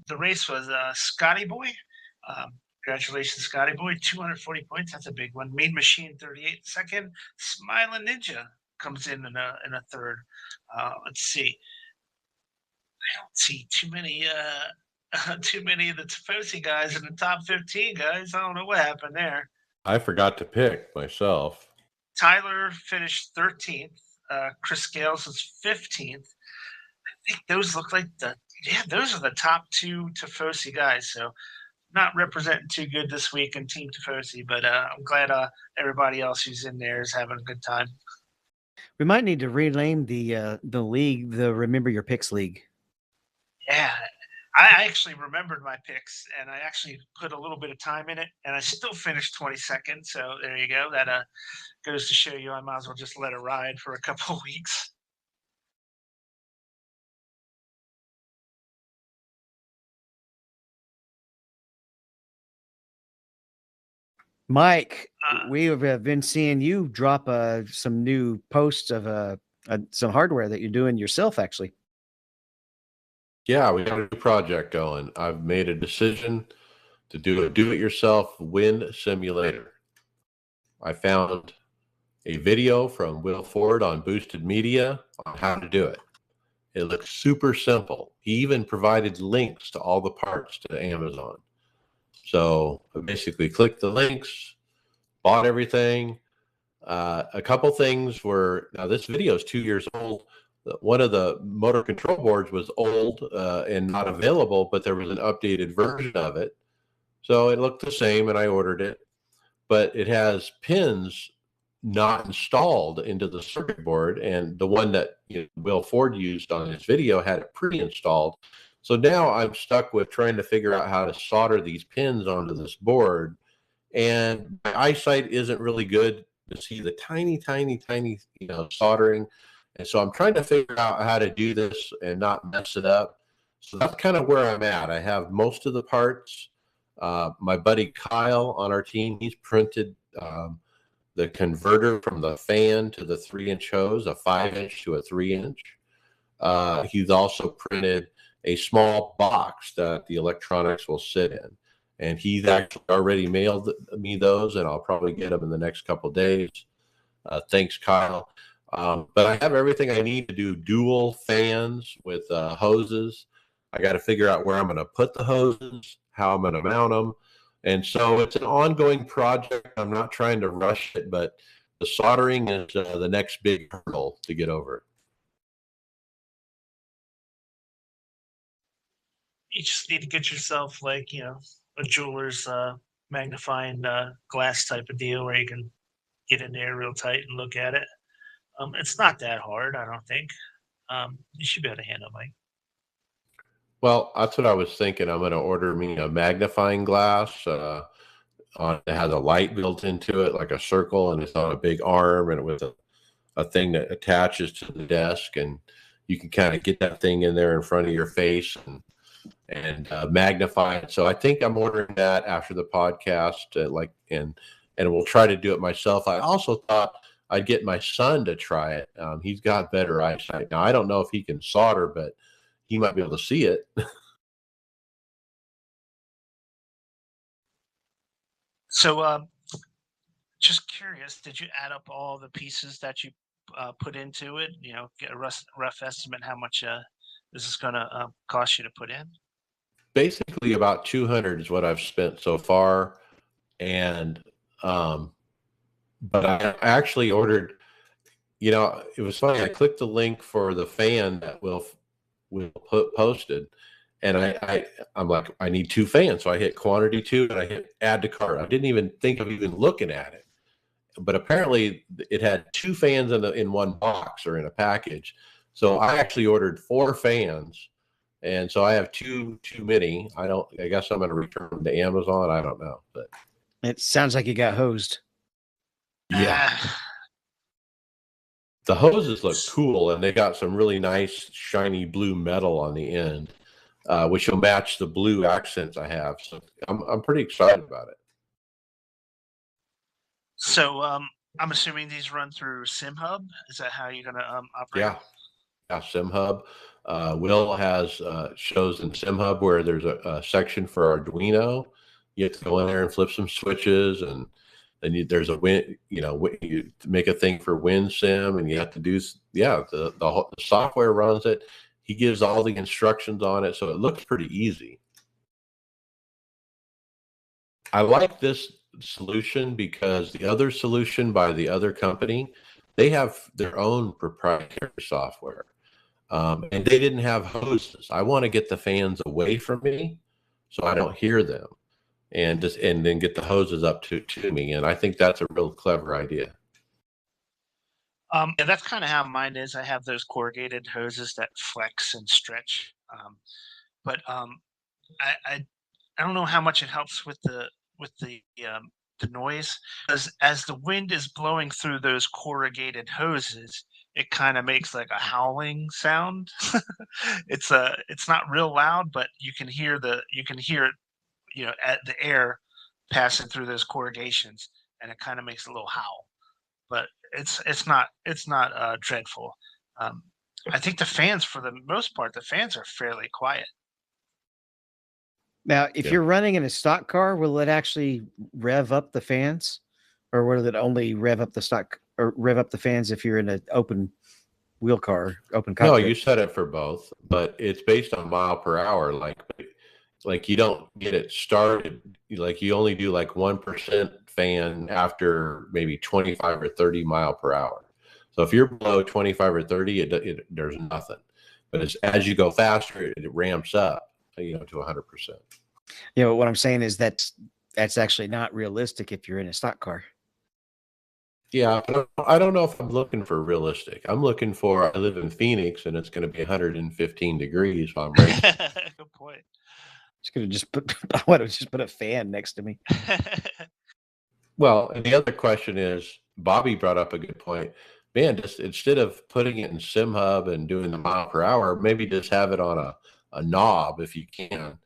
the race was Scotty Boy. Congratulations, Scotty Boy. 240 points. That's a big one. Mean Machine 38 second. Smiling Ninja comes in a third. Let's see. I don't see too many of the Tifosi guys in the top 15 guys. I don't know what happened there. I forgot to pick myself. Tyler finished 13th. Chris Scales was 15th. I think those look like those are the top 2 Tifosi guys. So not representing too good this week in Team Tifosi, but I'm glad everybody else who's in there is having a good time. We might need to rename the league the Remember Your Picks League. Yeah, I actually remembered my picks, and I actually put a little bit of time in it, and I still finished 22nd. So there you go. That goes to show you I might as well just let it ride for a couple of weeks. Mike, Uh, we have been seeing you drop some new posts of some hardware that you're doing yourself, actually. Yeah, we got a new project going. I've made a decision to do a do-it-yourself wind simulator. I found a video from Will Ford on Boosted Media on how to do it. It looks super simple. He even provided links to all the parts to Amazon. So I basically clicked the links, bought everything. A couple things were, now this video is 2 years old. One of the motor control boards was old and not available, but there was an updated version of it. So it looked the same and I ordered it, but it has pins not installed into the circuit board. And the one that Will Ford used on his video had it pre-installed. So now I'm stuck with trying to figure out how to solder these pins onto this board. And my eyesight isn't really good to see the tiny, soldering. And so I'm trying to figure out how to do this and not mess it up. So that's kind of where I'm at. I have most of the parts. My buddy Kyle on our team, he's printed the converter from the fan to the 3-inch hose, a 5-inch to a 3-inch. He's also printed a small box that the electronics will sit in. And he's actually already mailed me those, and I'll probably get them in the next couple of days. Thanks, Kyle. But I have everything I need to do dual fans with hoses. I got to figure out where I'm going to put the hoses, how I'm going to mount them. And so it's an ongoing project. I'm not trying to rush it, but the soldering is the next big hurdle to get over. you just need to get yourself like a jeweler's magnifying glass type of deal where you can get in there real tight and look at it. It's not that hard, I don't think. You should be able to handle it. Well, that's what I was thinking. I'm going to order me a magnifying glass. It has a light built into it, like a circle, and it's on a big arm, and with a thing that attaches to the desk, and you can kind of get that thing in there in front of your face and magnify it. So I think I'm ordering that after the podcast, and we'll try to do it myself. I also thought I'd get my son to try it. He's got better eyesight now. I don't know if he can solder, but he might be able to see it. So, just curious, did you add up all the pieces that you put into it? Get a rough estimate how much this is going to cost you to put in? Basically, about 200 is what I've spent so far, and but I actually ordered. It was funny. I clicked the link for the fan that will put posted, and I'm like, I need 2 fans, so I hit quantity 2 and I hit add to cart. I didn't even think of even looking at it, but apparently it had 2 fans in one box or in a package. So I actually ordered 4 fans, and so I have too many. I guess I'm going to return them to Amazon. I don't know, but It sounds like you got hosed. yeah. Ah, The hoses look cool, and they got some really nice shiny blue metal on the end, which will match the blue accents I have. So I'm pretty excited about it. so I'm assuming these run through SimHub. Is that how you're going to operate? Yeah, SimHub. Will has shows in SimHub where there's a section for Arduino. You have to go in there and flip some switches, and then there's a you make a thing for WinSim, and you have to do the software runs it. He gives all the instructions on it, so it looks pretty easy. I like this solution because the other solution by the other company, they have their own proprietary software. And they didn't have hoses. I want to get the fans away from me so I don't hear them, and then get the hoses up to me. And I think that's a real clever idea. Yeah, that's kind of how mine is. I have those corrugated hoses that flex and stretch. but I don't know how much it helps with the noise, as the wind is blowing through those corrugated hoses, it kind of makes like a howling sound. It's not real loud, but you can hear it, at the air passing through those corrugations, and it kind of makes a little howl. But it's not dreadful. Um, I think the fans, for the most part, the fans are fairly quiet. Now, if Yeah. you're running in a stock car, will it actually rev up the fans, or will it only rev up the stock or rev up the fans if you're in an open wheel car, open No, cockpit? you set it for both, but it's based on mile per hour. Like you don't get it started. Like you only do like 1% fan after maybe 25 or 30 mile per hour. So if you're below 25 or 30, there's nothing. But as you go faster, it ramps up, to 100%. What I'm saying is that's actually not realistic if you're in a stock car. Yeah, but I don't know if I'm looking for realistic. I'm looking for, I live in Phoenix and it's going to be 115 degrees while I'm racing. Good point. I want to just put a fan next to me. Well, and the other question is, Bobby brought up a good point. Man, just instead of putting it in SimHub and doing the mile per hour, maybe just have it on a knob if you can.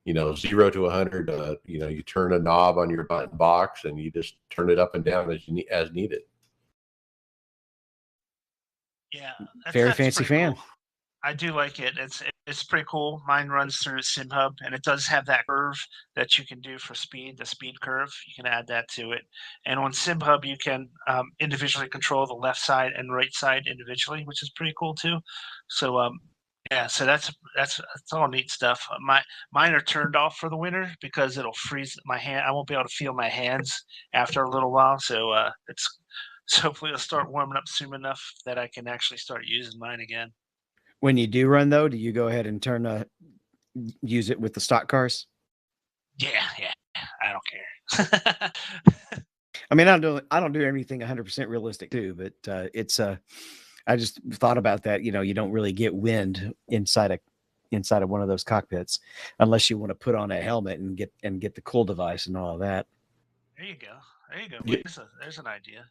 0 to 100. You turn a knob on your button box and you just turn it up and down as needed. Yeah, Very that's fancy pretty fan. cool. I do like it. It's pretty cool. Mine runs through SimHub, and it does have that curve that you can do for speed, the speed curve. You can add that to it. And on SimHub, you can individually control the left side and right side individually, which is pretty cool too. So yeah, so that's all neat stuff. Mine are turned off for the winter because it'll freeze my hand. I won't be able to feel my hands after a little while. So it's so hopefully it'll start warming up soon enough that I can actually start using mine again. When you do run though, do you go ahead and use it with the stock cars? Yeah, I don't care. I mean, I don't do everything 100% realistic too, but I just thought about that. You don't really get wind inside of one of those cockpits unless you want to put on a helmet and get the cool device and all of that. There you go. There you go. Yeah. There's an idea.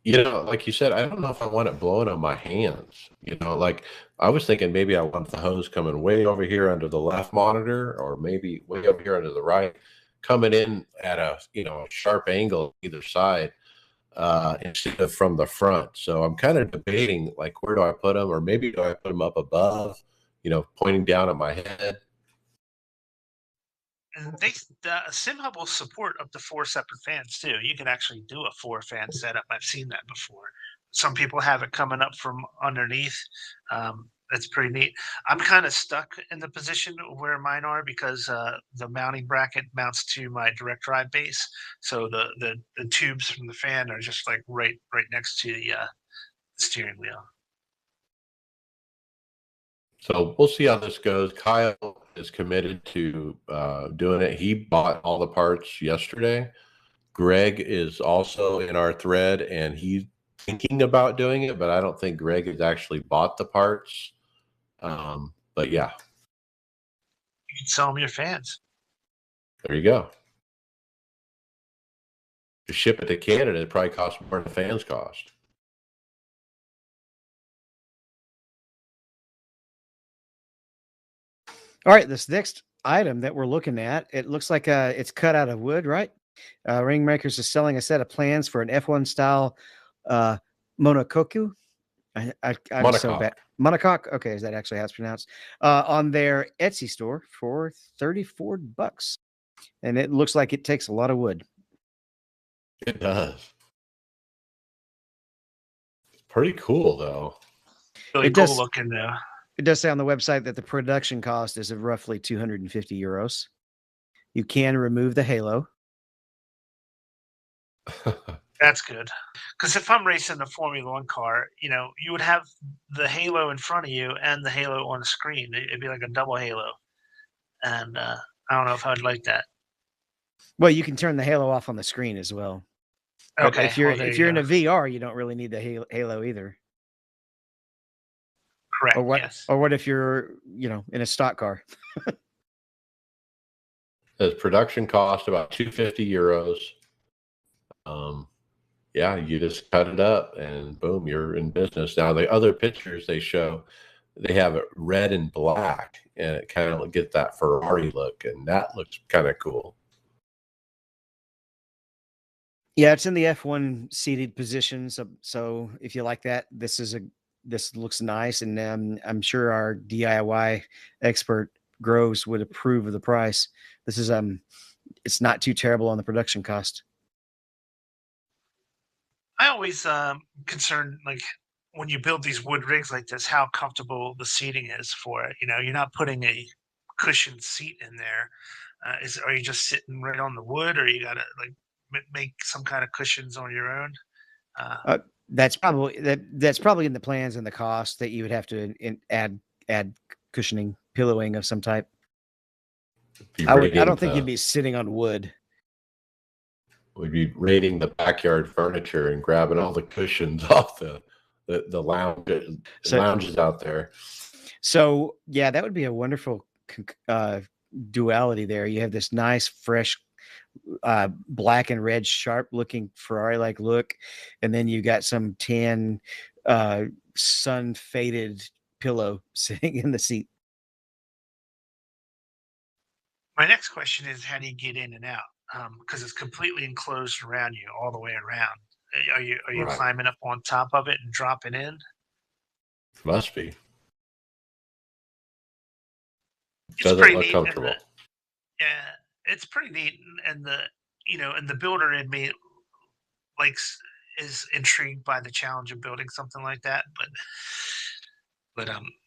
Like you said, I don't know if I want it blowing on my hands. Like I was thinking maybe I want the hose coming way over here under the left monitor, or maybe way over here under the right, coming in at a sharp angle either side, instead of from the front. So I'm kind of debating, like, where do I put them, or maybe do I put them up above, pointing down at my head. And the SimHub will support up to 4 separate fans too. You can actually do a 4-fan setup. I've seen that before. Some people have it coming up from underneath. That's pretty neat. I'm kind of stuck in the position where mine are because the mounting bracket mounts to my direct drive base. So the tubes from the fan are just like right next to the steering wheel. So we'll see how this goes. Kyle is committed to doing it. He bought all the parts yesterday. Greg is also in our thread, and he's thinking about doing it, but I don't think Greg has actually bought the parts. But yeah, You can sell them your fans. there you go. To ship it to Canada, it probably costs more than the fans cost. All right, this next item that we're looking at, it looks like it's cut out of wood, right? Ringmakers is selling a set of plans for an F1 style monocoque. I'm so bad. Monocoque. Okay, is that actually how it's pronounced? On their Etsy store for $34, and it looks like it takes a lot of wood. It does. It's pretty cool, though. Really It cool does- looking though. It does say on the website that the production cost is of roughly 250 euros. You can remove the halo. That's good. Because if I'm racing a Formula One car, you would have the halo in front of you and the halo on the screen. It'd be like a double halo. And I don't know if I'd like that. Well, you can turn the halo off on the screen as well. But Okay. if you're well, there if you you're in go. a VR, you don't really need the halo either. Correct. Or what? Yes. Or what if you're, in a stock car? The production cost about 250 euros. Yeah, you just cut it up and boom, you're in business. Now the other pictures they show, they have it red and black, and it kind of get that Ferrari look, and that looks kind of cool. Yeah, it's in the F1 seated position. So if you like that, this looks nice, and I'm sure our DIY expert Groves would approve of the price. This is it's not too terrible on the production cost. I always concerned like when you build these wood rigs like this, how comfortable the seating is for it. You're not putting a cushioned seat in there. Are you just sitting right on the wood, or you gotta like make some kind of cushions on your own? Uh, That's probably in the plans and the cost that you would have to add cushioning, pillowing of some type. Be I raiding don't think you'd be sitting on wood. We'd be raiding the backyard furniture and grabbing all the cushions off the So lounges out there. So yeah, that would be a wonderful duality there. You have this nice, fresh, black and red, sharp looking Ferrari like look, and then you got some tan, sun faded pillow sitting in the seat. my next question is, how do you get in and out? Because it's completely enclosed around you all the way around. Are you Right. climbing up on top of it and dropping in? Must be. It's Doesn't pretty look neat, and comfortable. yeah, it's pretty neat, and the builder in me likes is intrigued by the challenge of building something like that, but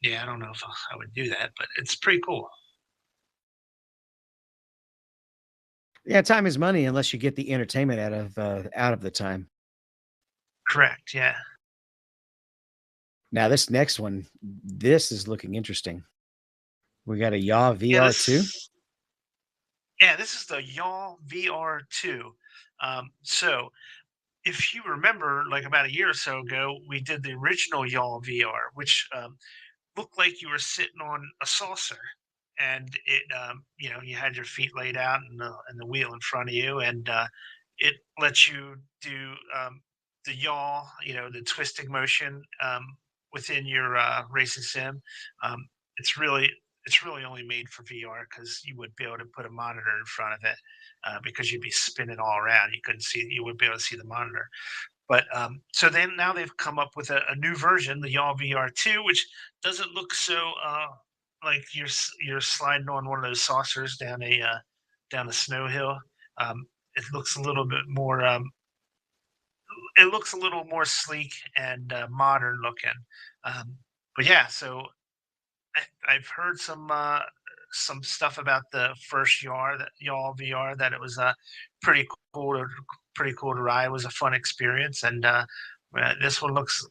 yeah, I don't know if I would do that, but it's pretty cool. Yeah, time is money unless you get the entertainment out of the time. Correct. Yeah. Now this next one, this is looking interesting. We got a Yaw Yeah. VR2. This is the Yaw VR2. So if you remember, like about a year or so ago, we did the original Yaw VR, which looked like you were sitting on a saucer, and you had your feet laid out and the wheel in front of you, and it lets you do the yaw, the twisting motion within your racing sim. Um, it's really it's really only made for VR because you would be able to put a monitor in front of it because you'd be spinning all around. You wouldn't be able to see the monitor. But so then now they've come up with a new version, the Yaw VR2, which doesn't look so like you're sliding on one of those saucers down a snow hill. It looks a little bit more. It looks a little more sleek and modern looking. Um, but yeah, so I've heard some stuff about the first Yaw VR, that it was pretty cool to pretty cool to ride. It was a fun experience, and this one looks.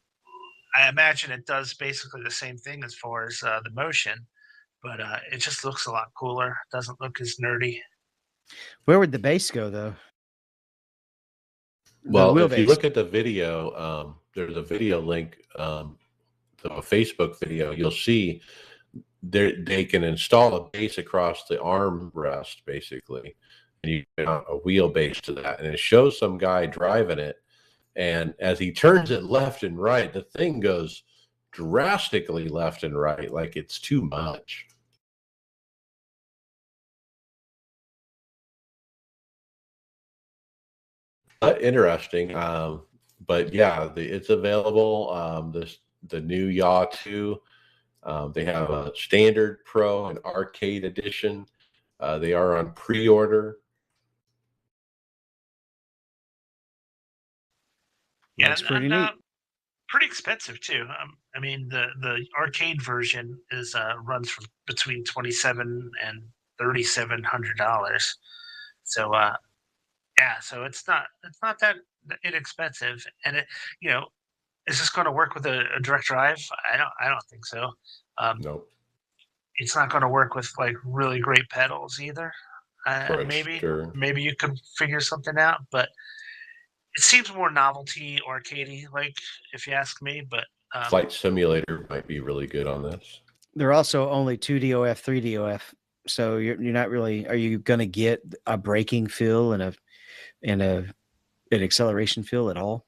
I imagine it does basically the same thing as far as the motion, but it just looks a lot cooler. Doesn't look as nerdy. Where would the base go though? The Well, if you wheelbase. look at the video, there's a video link to a Facebook video. You'll see they can install a base across the armrest, basically, and you get a wheelbase to that, and it shows some guy driving it, and as he turns it left and right, the thing goes drastically left and right, like it's too much. Interesting. But yeah, it's available. The new Yaw 2. They have a standard, pro, and arcade edition. They are on pre-order. Yeah, Looks pretty and neat. pretty expensive too. I mean, the arcade version is runs from between $2,700 and $3,700. So yeah, so it's not that inexpensive, and you know is this going to work with a direct drive? I don't think so. Um, Nope. it's not going to work with like really great pedals either. For Maybe sure. maybe you could figure something out, but it seems more novelty arcadey, like if you ask me. But Flight Simulator might be really good on this. They're also only 2 DOF, 3 DOF. So you're not really. Are you going to get a braking feel and an acceleration feel at all?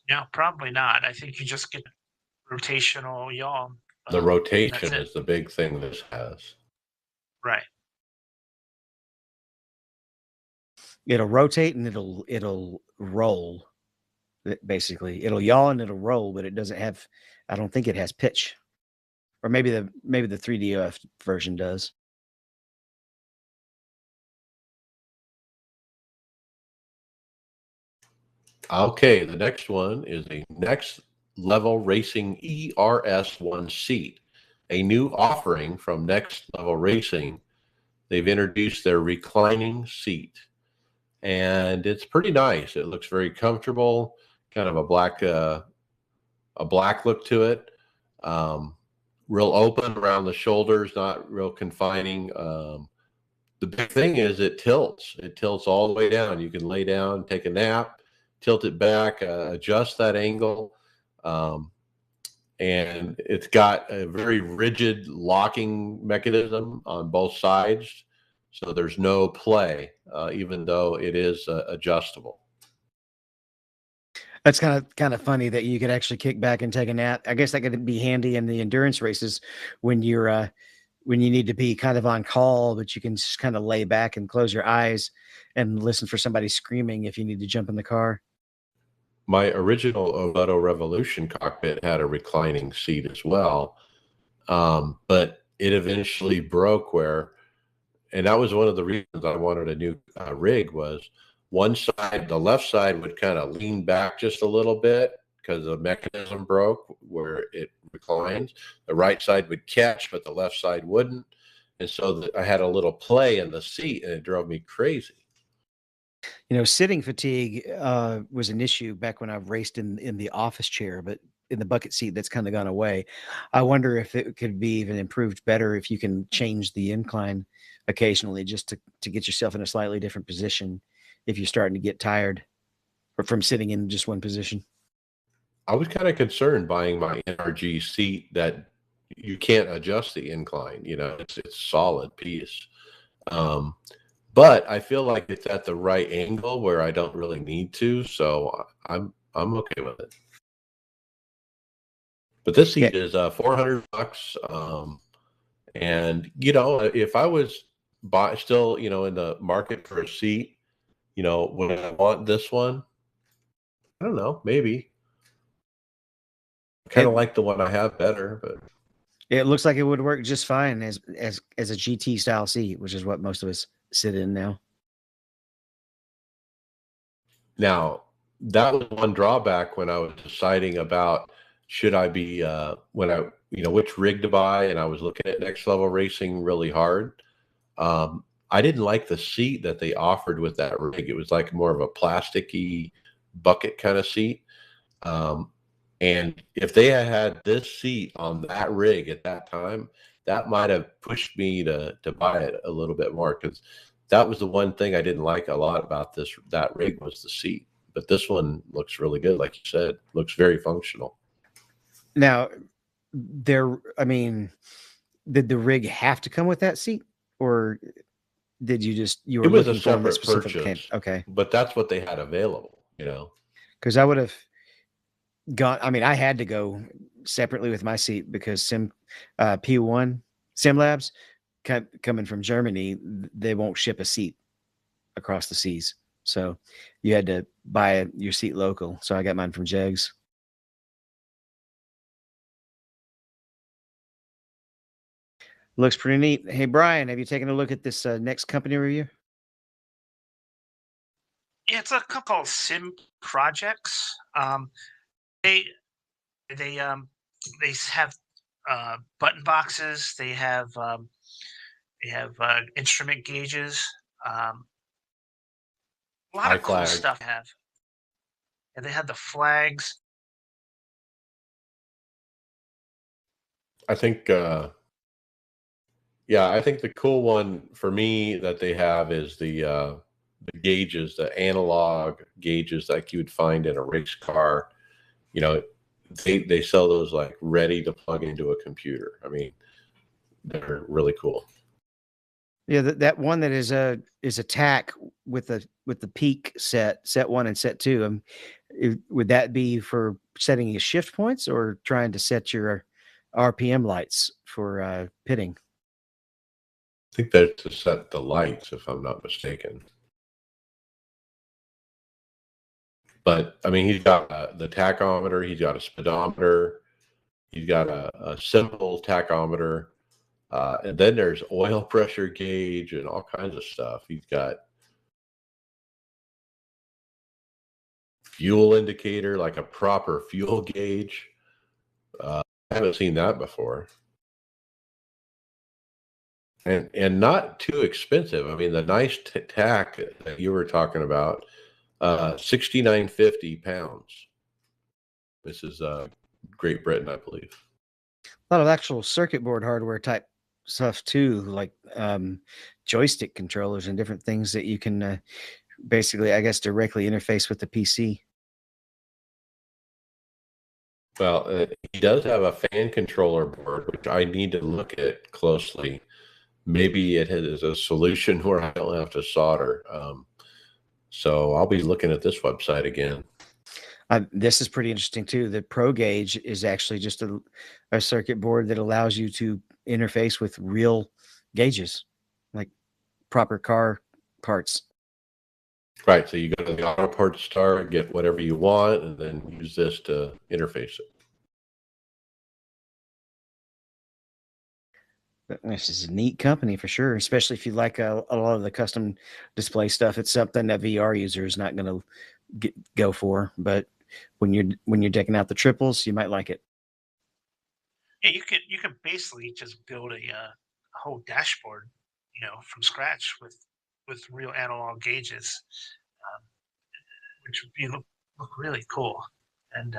No, probably not. I think you just get rotational yaw. The rotation that's it. is the big thing this has. Right. It'll rotate and it'll roll. Basically, it'll yaw and it'll roll, but it doesn't have. I don't think it has pitch, or maybe the 3DOF version does. Okay, the next one is a Next Level Racing ERS1 seat, a new offering from Next Level Racing. They've introduced their reclining seat, and it's pretty nice. It looks very comfortable, kind of a black look to it. Real open around the shoulders, not real confining. The big thing is it tilts. It tilts all the way down. You can lay down, take a nap, tilt it back, adjust that angle. And it's got a very rigid locking mechanism on both sides. So there's no play, even though it is adjustable. That's kind of funny that you could actually kick back and take a nap. I guess that could be handy in the endurance races when you're when you need to be kind of on call, but you can just kind of lay back and close your eyes and listen for somebody screaming if you need to jump in the car. My original Ovetto Revolution cockpit had a reclining seat as well, but it eventually broke and that was one of the reasons I wanted a new rig was one side, the left side would kind of lean back just a little bit because the mechanism broke where it reclines. The right side would catch, but the left side wouldn't. And so I had a little play in the seat and it drove me crazy. Sitting fatigue was an issue back when I raced in the office chair, but in the bucket seat, that's kind of gone away. I wonder if it could be even improved better if you can change the incline occasionally just to get yourself in a slightly different position if you're starting to get tired or from sitting in just one position. I was kind of concerned buying my NRG seat that you can't adjust the incline. It's a solid piece. But I feel like it's at the right angle where I don't really need to, so I'm okay with it. But this seat is $400, and if I was still in the market for a seat, would I want this one? I don't know, maybe. Kind of like the one I have better, but it looks like it would work just fine as a GT style seat, which is what most of us sit in now. Now, that was one drawback when I was deciding about should I be which rig to buy, and I was looking at Next Level Racing really hard. I didn't like the seat that they offered with that rig. It was like more of a plasticky bucket kind of seat. And if they had this seat on that rig at that time, that might have pushed me to buy it a little bit more, because that was the one thing I didn't like a lot about that rig was the seat. But this one looks really good, like you said, looks very functional. Now, did the rig have to come with that seat, or did you were it was looking a for separate specific purchase? Okay, but that's what they had available. because I would have gone. I had to go separately with my seat because P1 Sim Labs coming from Germany, they won't ship a seat across the seas, so you had to buy your seat local. So I got mine from Jegs. Looks pretty neat. Hey, Brian, have you taken a look at this next company review? Yeah, it's a company called Sim Projects. They they have button boxes. They have instrument gauges. A lot of cool iFlag. stuff. And they have the flags. I think I think the cool one for me that they have is the gauges, the analog gauges like you would find in a race car. they sell those like ready to plug into a computer. I mean, they're really cool. Yeah, that one that is a tack with the peak set 1 and set 2. Would that be for setting your shift points or trying to set your RPM lights for pitting? I think that's to set the lights, if I'm not mistaken. But I mean, he's got the tachometer, he's got a speedometer, he's got a simple tachometer, and then there's oil pressure gauge and all kinds of stuff. He's got fuel indicator, like a proper fuel gauge. I haven't seen that before. And not too expensive. I mean, the nice tack that you were talking about, 69.50 pounds. This is Great Britain, I believe. A lot of actual circuit board hardware type stuff too, like joystick controllers and different things that you can basically, I guess, directly interface with the PC. Well, he does have a fan controller board, which I need to look at closely. Maybe it is a solution where I don't have to solder. So I'll be looking at this website again. This is pretty interesting too. The Pro Gauge is actually just a circuit board that allows you to interface with real gauges, like proper car parts. Right. So you go to the auto parts store, get whatever you want, and then use this to interface it. This is a neat company for sure, especially if you like a lot of the custom display stuff. It's something that VR user is not going to go for, but when you're decking out the triples, you might like it. Yeah, you could basically just build a whole dashboard, from scratch with real analog gauges, um, which would look really cool. And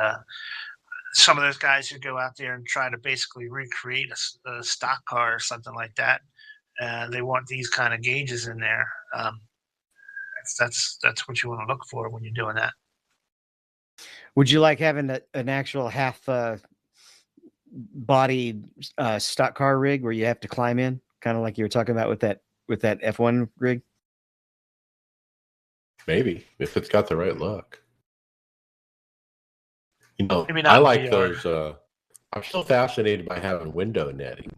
some of those guys who go out there and try to basically recreate a stock car or something like that, they want these kind of gauges in there. That's what you want to look for when you're doing that. Would you like having an actual half body stock car rig where you have to climb in, kind of like you were talking about with that F1 rig? Maybe if it's got the right look. Maybe I not like VR. those. I'm still fascinated by having window netting.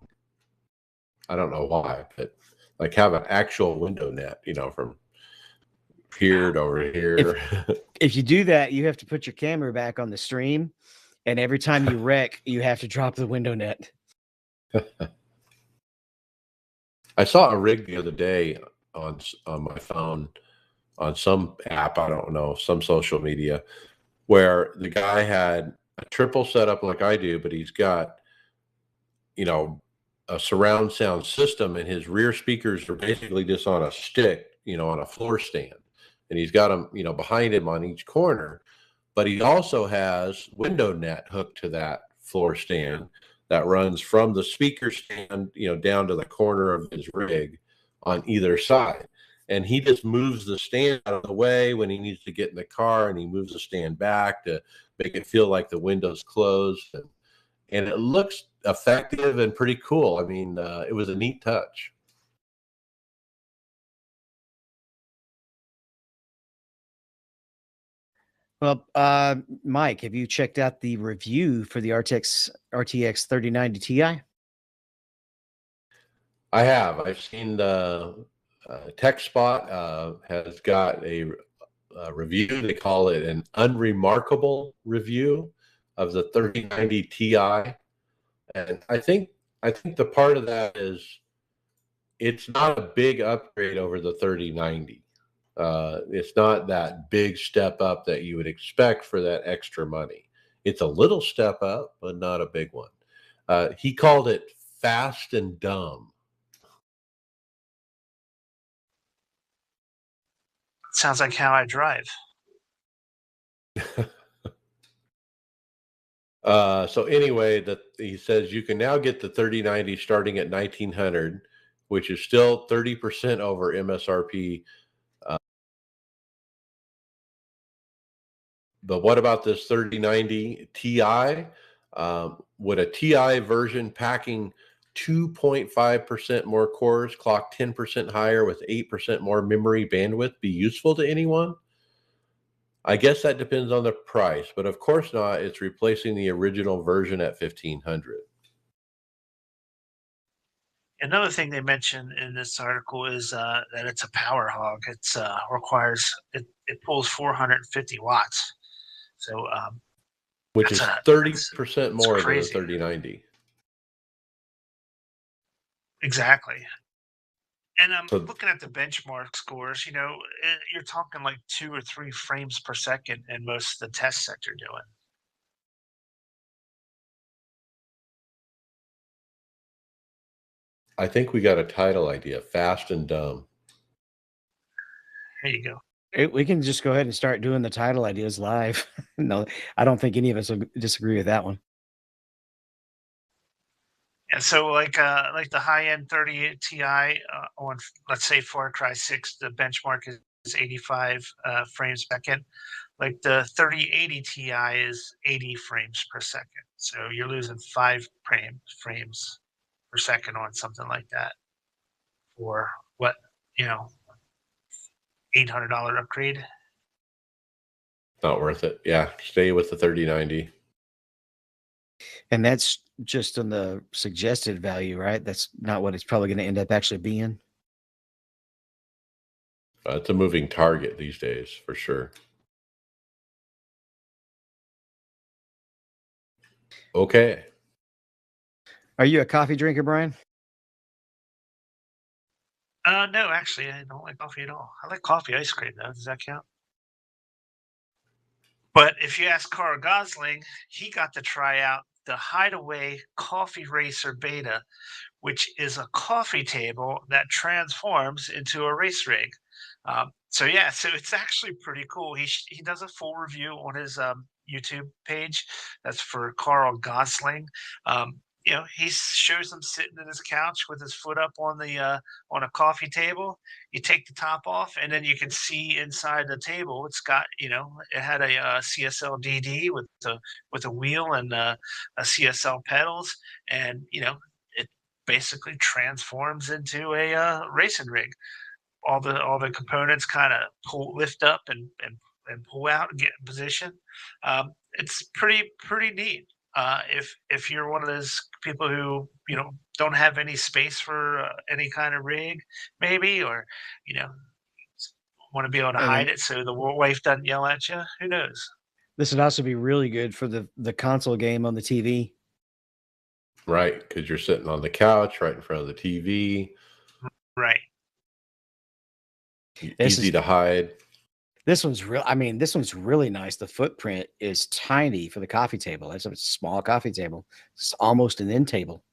I don't know why, but like have an actual window net, from here to over here. If you do that, you have to put your camera back on the stream, and every time you wreck, you have to drop the window net. I saw a rig the other day on my phone on some app, I don't know, some social media, where the guy had a triple setup like I do, but he's got, a surround sound system, and his rear speakers are basically just on a stick, on a floor stand. And he's got them, behind him on each corner. But he also has window net hooked to that floor stand that runs from the speaker stand, down to the corner of his rig on either side. And he just moves the stand out of the way when he needs to get in the car, and he moves the stand back to make it feel like the window's closed. And it looks effective and pretty cool. I mean, it was a neat touch. Well, Mike, have you checked out the review for the RTX 3090 Ti? I have. I've seen the TechSpot has got a review. They call it an unremarkable review of the 3090 Ti, and I think the part of that is it's not a big upgrade over the 3090. It's not that big step up that you would expect for that extra money. It's a little step up, but not a big one. He called it fast and dumb. Sounds like how I drive. So anyway, he says you can now get the 3090 starting at 1900, which is still 30% over MSRP. But what about this 3090 Ti? Would a Ti version packing 2.5% more cores, clock 10% higher with 8% more memory bandwidth be useful to anyone? I guess that depends on the price, but of course not. It's replacing the original version at 1500. Another thing they mentioned in this article is that it's a power hog. It's requires it pulls 450 watts. So Which that's is a 30% it's more than the crazy. 3090. Exactly. And I'm So looking at the benchmark scores. You're talking like 2 or 3 frames per second in most of the tests that you're doing. I think we got a title idea, Fast and Dumb. There you go. We can just go ahead and start doing the title ideas live. No, I don't think any of us will disagree with that one. And so, like the high end 38 Ti on, let's say, Far Cry 6, the benchmark is 85 frames per second. Like the 3080 Ti is 80 frames per second. So you're losing 5 frames per second on something like that for what, you know, $800 upgrade. Not worth it. Yeah, stay with the 3090. And that's just on the suggested value, right? That's not what it's probably going to end up actually being. It's a moving target these days, for sure. Okay. Are you a coffee drinker, Brian? No, actually, I don't like coffee at all. I like coffee ice cream, though. Does that count? But if you ask Carl Gosling, he got to try out the Hideaway Coffee Racer Beta, which is a coffee table that transforms into a race rig. So yeah, so it's actually pretty cool. He does a full review on his YouTube page. That's for Carl Gosling. He shows him sitting in his couch with his foot up on a coffee table. You take the top off, and then you can see inside the table. It's got it had a CSL DD with a wheel and a CSL pedals, and it basically transforms into a racing rig. All the components kind of lift up and pull out and get in position. It's pretty neat. If you're one of those people who don't have any space for any kind of rig, maybe, or you know want to be able to And hide then it so the wife doesn't yell at you, who knows? this would also be really good for the console game on the TV. Right, because you're sitting on the couch right in front of the TV, Right. This easy is to hide. this one's real. I mean, this one's really nice. The footprint is tiny for the coffee table. It's a small coffee table. It's almost an end table.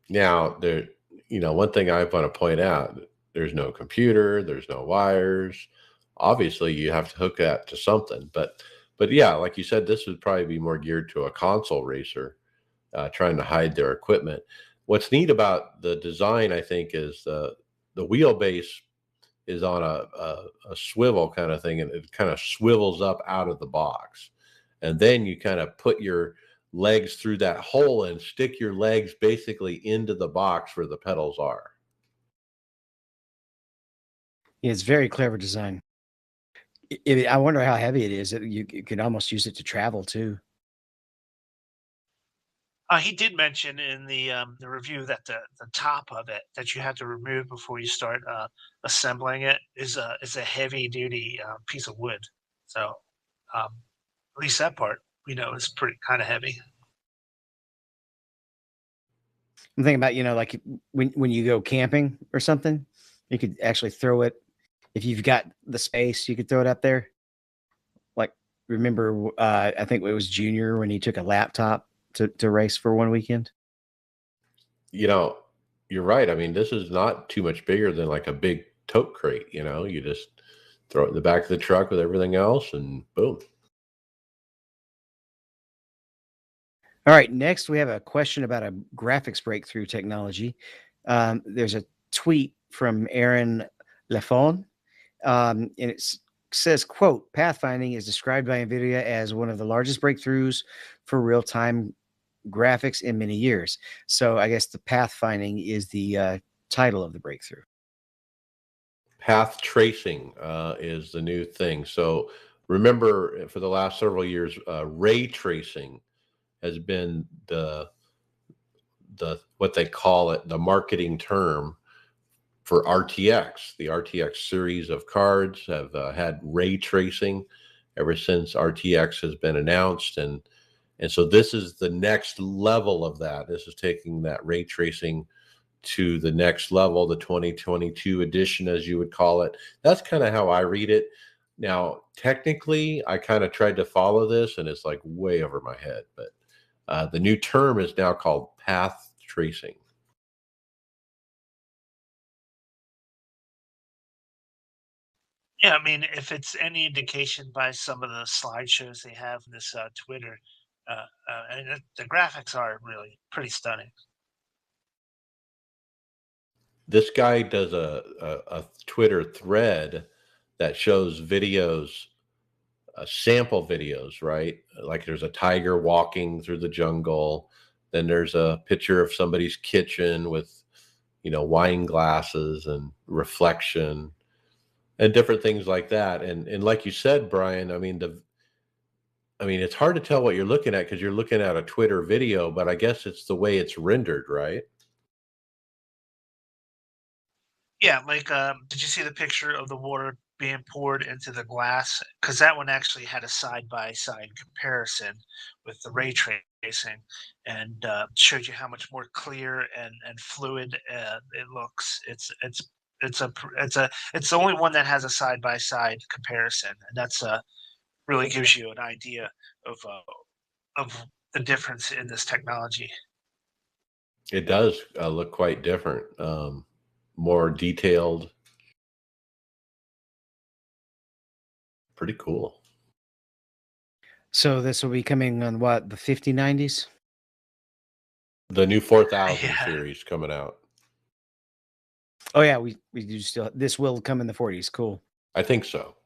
Now, one thing I want to point out, there's no computer, there's no wires. Obviously, you have to hook that to something. But yeah, like you said, this would probably be more geared to a console racer trying to hide their equipment. What's neat about the design, I think, is the wheelbase is on a swivel kind of thing, and it kind of swivels up out of the box. And then you kind of put your legs through that hole and stick your legs basically into the box where the pedals are. Yeah, it's very clever design. I wonder how heavy it is. You could almost use it to travel too. He did mention in the review that the top of it that you have to remove before you start assembling it is a heavy duty piece of wood. So at least that part is pretty kind of heavy. I'm thinking about, like when you go camping or something, you could actually throw it. If you've got the space, you could throw it up there. Like, remember, I think it was Junior when he took a laptop to race for one weekend. You're right. I mean, this is not too much bigger than like a big tote crate. You just throw it in the back of the truck with everything else, and boom. All right. Next, we have a question about a graphics breakthrough technology. There's a tweet from Aaron Lafon, and it's says, quote, pathfinding is described by NVIDIA as one of the largest breakthroughs for real-time graphics in many years. So I guess the pathfinding is the title of the breakthrough. Path tracing is the new thing. So remember, for the last several years, ray tracing has been the what they call it, the marketing term for RTX. The RTX series of cards have had ray tracing ever since RTX has been announced, and so this is the next level of that. This is taking that ray tracing to the next level, the 2022 edition, as you would call it. That's kind of how I read it. Now, technically, I kind of tried to follow this, and it's like way over my head. But the new term is now called path tracing. Yeah, I mean, if it's any indication by some of the slideshows they have in this Twitter, and the graphics are really pretty stunning. This guy does a Twitter thread that shows videos, sample videos, right? Like there's a tiger walking through the jungle. Then there's a picture of somebody's kitchen with, wine glasses and reflection and different things like that. And like you said, Brian, I mean, it's hard to tell what you're looking at because you're looking at a Twitter video, but I guess it's the way it's rendered, right? Yeah, like, did you see the picture of the water being poured into the glass? Because that one actually had a side by side comparison with the ray tracing, and showed you how much more clear and fluid it looks. It's the only one that has a side by side comparison, and that's really gives you an idea of the difference in this technology. It does look quite different, more detailed, pretty cool. So this will be coming on what, the 5090s? The new 4000 Yeah. series coming out. Oh yeah, we do still, this will come in the 40s. Cool. I think so.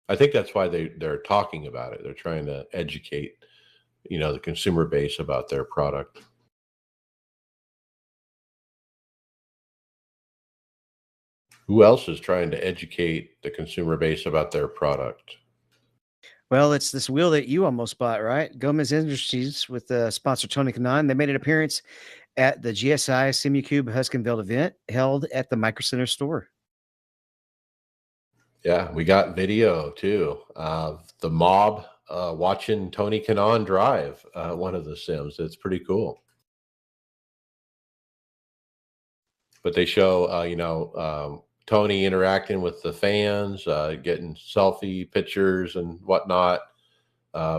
I think that's why they're talking about it. They're trying to educate, the consumer base about their product. Who else is trying to educate the consumer base about their product? Well, it's this wheel that you almost bought, right? Gomez Industries with sponsor Tony Kanon. They made an appearance at the GSI Simucube Huskinville event held at the Micro Center store. Yeah, we got video too of the mob watching Tony Kanon drive one of the sims. It's pretty cool. But they show, Tony interacting with the fans, getting selfie pictures and whatnot.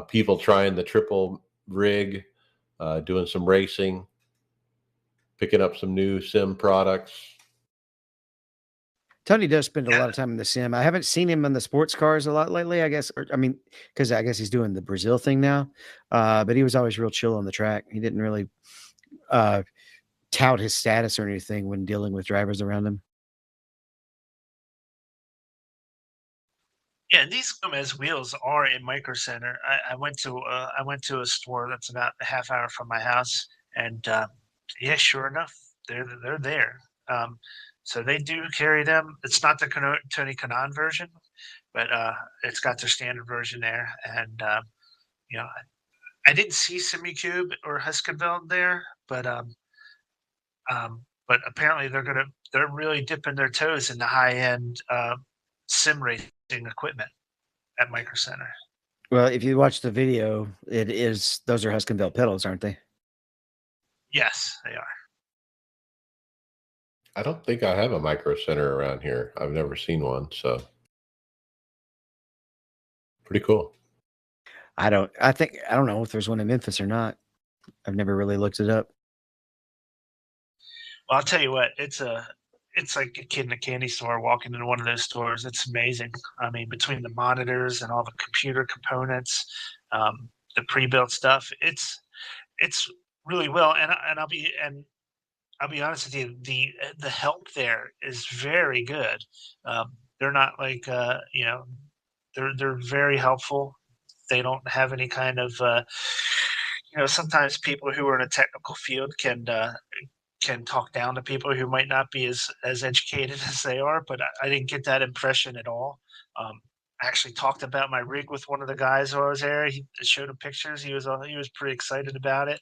People trying the triple rig, doing some racing, picking up some new sim products. Tony does spend a Yeah. lot of time in the sim. I haven't seen him in the sports cars a lot lately, I guess. Or, I mean, because I guess he's doing the Brazil thing now. But he was always real chill on the track. He didn't really uh, tout his status or anything when dealing with drivers around him. Yeah, these Gomez wheels are in Micro Center. I went to a store that's about a half hour from my house, and yeah, sure enough, they're there. So they do carry them. It's not the Tony Kanon version, but it's got their standard version there. And you know, I didn't see Simicube or Huskinville there, but apparently they're really dipping their toes in the high end sim racing equipment at Micro Center. Well, if you watch the video, it is those are Huskinville pedals, aren't they? Yes, they are. I don't think I have a micro center around here. I've never seen one, so pretty cool. I don't know if there's one in Memphis or not. I've never really looked it up. Well, I'll tell you what, it's like a kid in a candy store walking into one of those stores. It's amazing. I mean, between the monitors and all the computer components, the pre-built stuff, it's really well. And I'll be honest with you, the help there is very good. They're not like they're very helpful. They don't have any kind of sometimes people who are in a technical field can talk down to people who might not be as educated as they are, but I didn't get that impression at all. Um, I actually talked about my rig with one of the guys while I was there. He showed him pictures. He was pretty excited about it.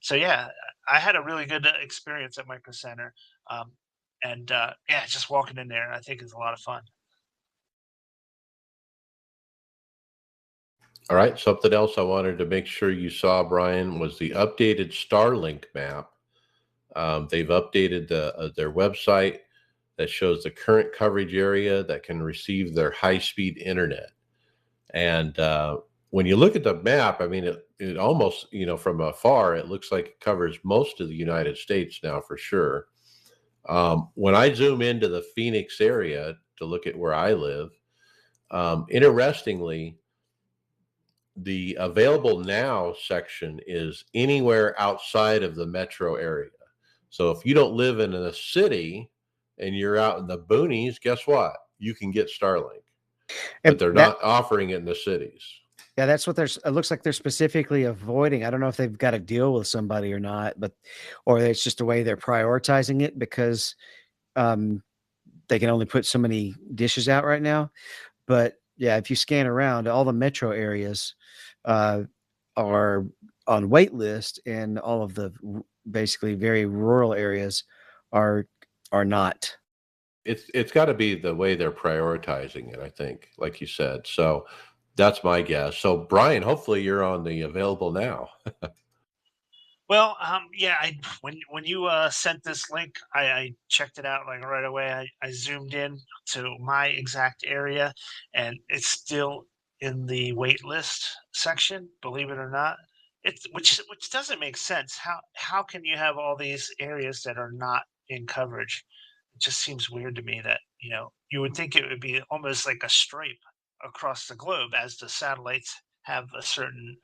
So yeah, I had a really good experience at Micro Center, and yeah, just walking in there, I think is a lot of fun. All right. Something else I wanted to make sure you saw, Brian, was the updated Starlink map. They've updated their website that shows the current coverage area that can receive their high-speed internet. And when you look at the map, I mean, it almost, from afar, it looks like it covers most of the United States now for sure. When I zoom into the Phoenix area to look at where I live, interestingly, the available now section is anywhere outside of the metro area. So if you don't live in a city and you're out in the boonies, guess what? You can get Starlink, but they're not offering it in the cities. Yeah, that's what it looks like they're specifically avoiding. I don't know if they've got to deal with somebody or not, or it's just the way they're prioritizing it because they can only put so many dishes out right now. But yeah, if you scan around, all the metro areas are on wait list, and all of the basically very rural areas are not. It's got to be the way they're prioritizing it, I think, like you said. So that's my guess. So Brian, hopefully you're on the available now. Well, yeah, when you sent this link, I checked it out like right away. I zoomed in to my exact area, and it's still in the wait list section. Believe it or not, it's which doesn't make sense. How can you have all these areas that are not in coverage? It just seems weird to me that you would think it would be almost like a stripe across the globe as the satellites have a certain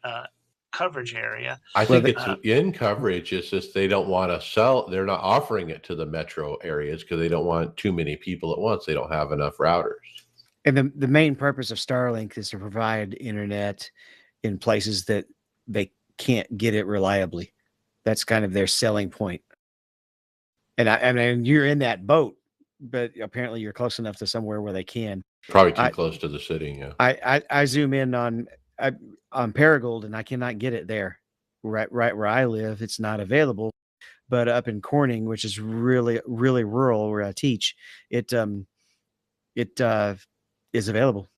coverage area. I Well, think it's in coverage. It's just they don't want to sell. They're not offering it to the metro areas because they don't want too many people at once. They don't have enough routers. and the main purpose of Starlink is to provide internet in places that they can't get it reliably. That's kind of their selling point. And mean, you're in that boat, but apparently you're close enough to somewhere where they can. Probably too I close to the city. Yeah. I zoom in on Paragould, and I cannot get it there. Right where I live, it's not available. But up in Corning, which is really rural where I teach, it is available.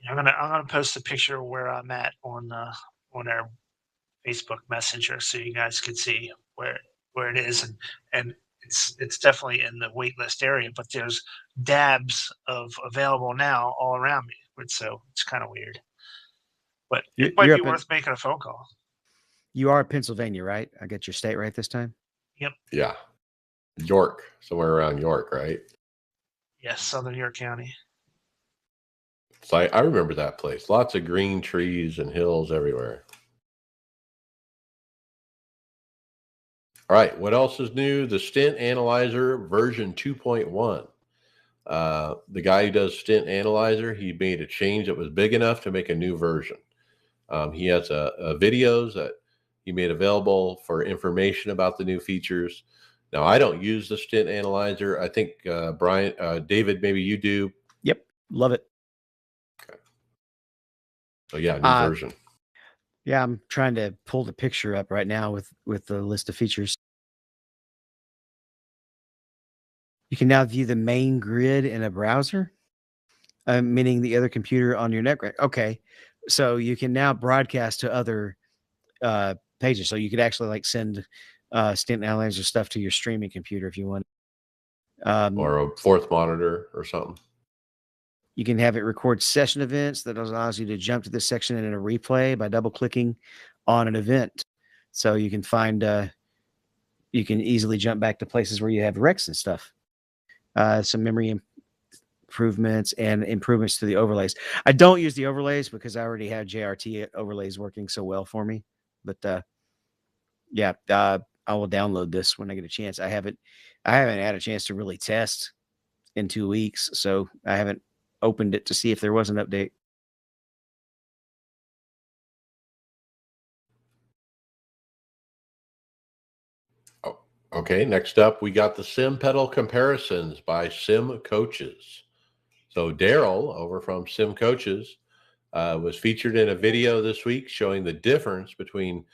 I'm gonna post a picture of where I'm at on our Facebook Messenger so you guys can see where it is, and it's definitely in the wait list area, but there's dabs of available now all around me, so it's kind of weird. But it might You're be up in, worth making a phone call. you are Pennsylvania, right? I got your state right this time. Yep. Yeah. York, somewhere around York, right? Yes, Southern York County. So I remember that place. Lots of green trees and hills everywhere. All right. What else is new? The Stint Analyzer version 2.1. The guy who does Stint Analyzer, he made a change that was big enough to make a new version. He has videos that he made available for information about the new features. Now, I don't use the Stint Analyzer. I think David, maybe you do. Yep, love it. Okay. So yeah, new version. Yeah, I'm trying to pull the picture up right now with the list of features. You can now view the main grid in a browser, meaning the other computer on your network. Okay, so you can now broadcast to other pages. So you could actually like send Stint Analyzer stuff to your streaming computer if you want. Or a fourth monitor or something. You can have it record session events. That allows you to jump to this section in a replay by double clicking on an event. So you can find, you can easily jump back to places where you have wrecks and stuff. Some memory improvements and improvements to the overlays. I don't use the overlays because I already have JRT overlays working so well for me. But yeah, I will download this when I get a chance. I haven't had a chance to really test in 2 weeks, so I haven't opened it to see if there was an update. Oh, okay, next up, we got the sim pedal comparisons by Sim Coaches. So Daryl over from Sim Coaches was featured in a video this week showing the difference between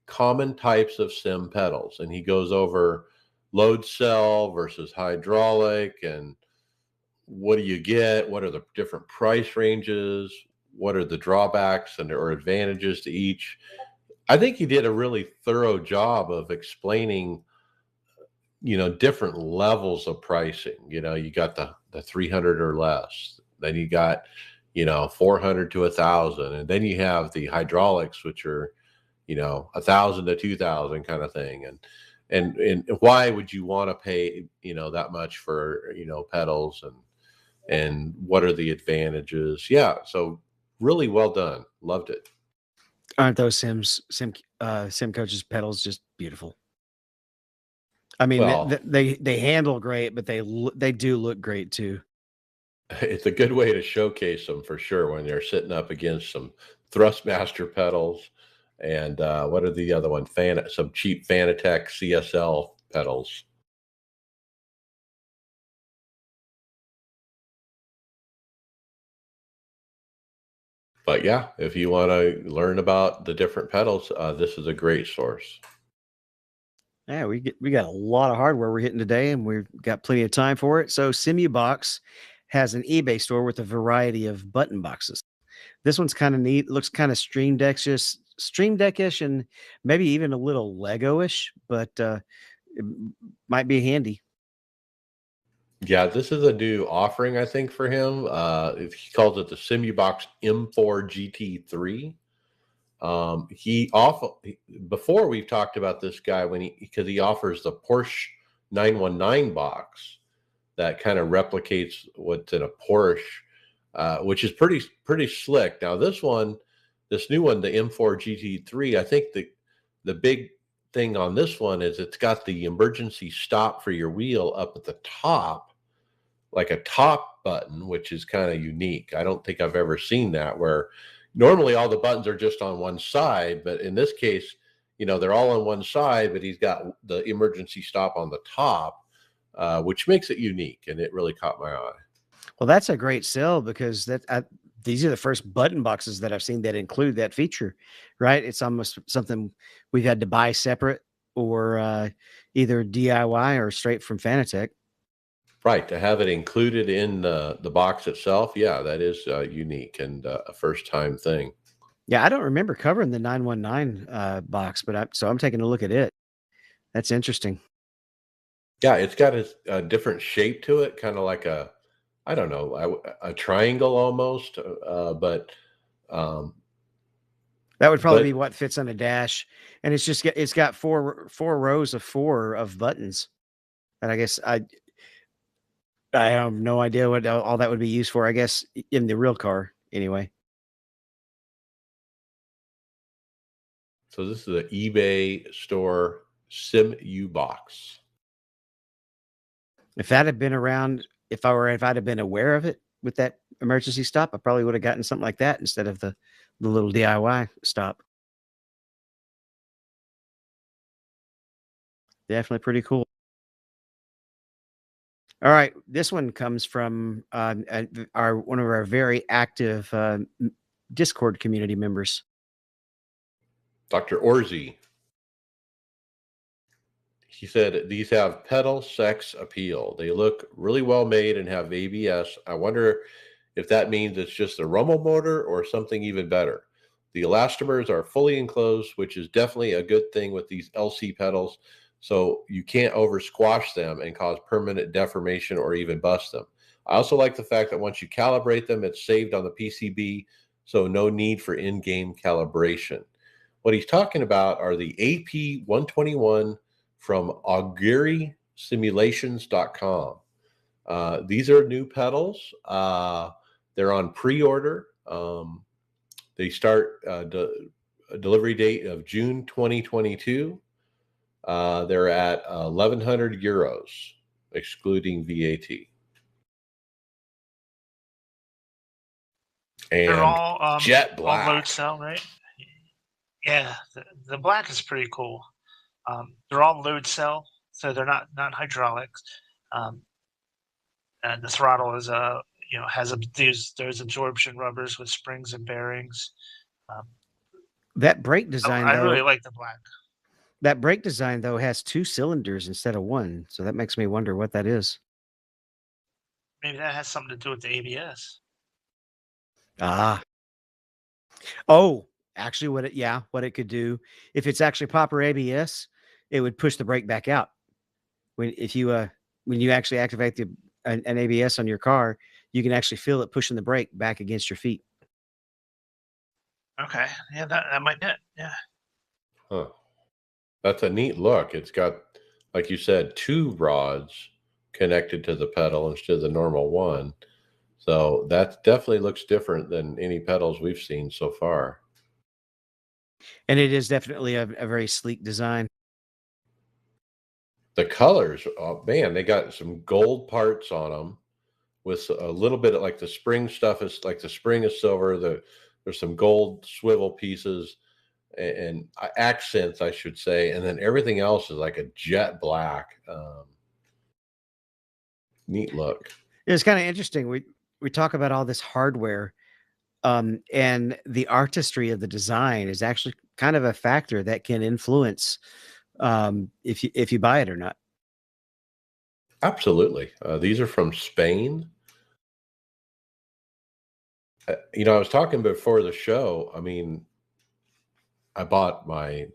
common types of sim pedals, and he goes over load cell versus hydraulic and what do you get, what are the different price ranges, what are the drawbacks and or advantages to each. I think he did a really thorough job of explaining, different levels of pricing. You got the 300 or less, then you got 400 to 1,000, and then you have the hydraulics, which are 1,000 to 2,000 kind of thing. And why would you want to pay that much for pedals, and what are the advantages? Yeah, so really well done, loved it. Aren't those sim coaches pedals just beautiful? I mean, Well, they handle great, but they do look great too. it's a good way to showcase them for sure when they're sitting up against some Thrustmaster pedals, and what are the other one? Some cheap Fanatec CSL pedals. But yeah, if you want to learn about the different pedals, this is a great source. Yeah, we got a lot of hardware we're hitting today, and we've got plenty of time for it. So SimuBox has an eBay store with a variety of button boxes. This one's kind of neat. Looks kind of Stream Deckish, and maybe even a little Lego-ish, but it might be handy. Yeah, this is a new offering, I think, for him. He calls it the SimuBox M4 GT3. Before we've talked about this guy because he offers the Porsche 919 box that kind of replicates what's in a Porsche, which is pretty slick. Now this new one, the M4 GT3, I think the big thing on this one is it's got the emergency stop for your wheel up at the top, like a top button, which is kind of unique. I don't think I've ever seen that, where normally all the buttons are just on one side, but in this case, they're all on one side, but he's got the emergency stop on the top, which makes it unique, and it really caught my eye. Well, that's a great sell because these are the first button boxes that I've seen that include that feature, right? It's almost something we've had to buy separate or either DIY or straight from Fanatec. Right, to have it included in the box itself, yeah, that is unique and a first time thing. Yeah, I don't remember covering the 919 box, but I'm taking a look at it. That's interesting. Yeah, it's got a different shape to it, kind of like I don't know, a triangle almost, um, That would probably be but what fits on a dash, and it's got four rows of four of buttons. And I guess I have no idea what all that would be used for. I guess in the real car anyway. so this is an eBay store SimU box. If that had been around, if I'd have been aware of it with that emergency stop, I probably would have gotten something like that instead of the little DIY stop. Definitely pretty cool. All right, this one comes from our one of our very active Discord community members. Dr. Orzi, he said these have pedal sex appeal. They look really well made and have ABS. I wonder if that means it's just a rumble motor or something even better. The elastomers are fully enclosed, which is definitely a good thing with these LC pedals. So you can't over squash them and cause permanent deformation or even bust them. I also like the fact that once you calibrate them, it's saved on the PCB, so no need for in-game calibration. What he's talking about are the AP121 from augurisimulations.com. These are new pedals. They're on pre-order. They start a delivery date of June 2022. They're at 1,100 euros, excluding VAT. and They're all jet all load black. cell, right? Yeah, the black is pretty cool. They're all load cell, so they're not hydraulics. Um, and the throttle is has those absorption rubbers with springs and bearings. Um, That brake design I really though, like the black. that brake design though has 2 cylinders instead of 1. So that makes me wonder what that is. Maybe that has something to do with the ABS. Ah. Oh, actually what it could do, if it's actually proper ABS, it would push the brake back out. When you actually activate an ABS on your car, you can actually feel it pushing the brake back against your feet. Okay, yeah, that might be it. Yeah, Huh. That's a neat look. It's got, like you said, 2 rods connected to the pedal instead of the normal one. So that definitely looks different than any pedals we've seen so far. And it is definitely a very sleek design. The colors, oh man, they got some gold parts on them with a little bit of like the spring stuff is like the spring is silver. There's some gold swivel pieces and accents, I should say, and then everything else is like a jet black. Neat look. It's kind of interesting. We talk about all this hardware, and the artistry of the design is actually kind of a factor that can influence if you buy it or not. Absolutely. These are from Spain. I was talking before the show. I mean, I bought my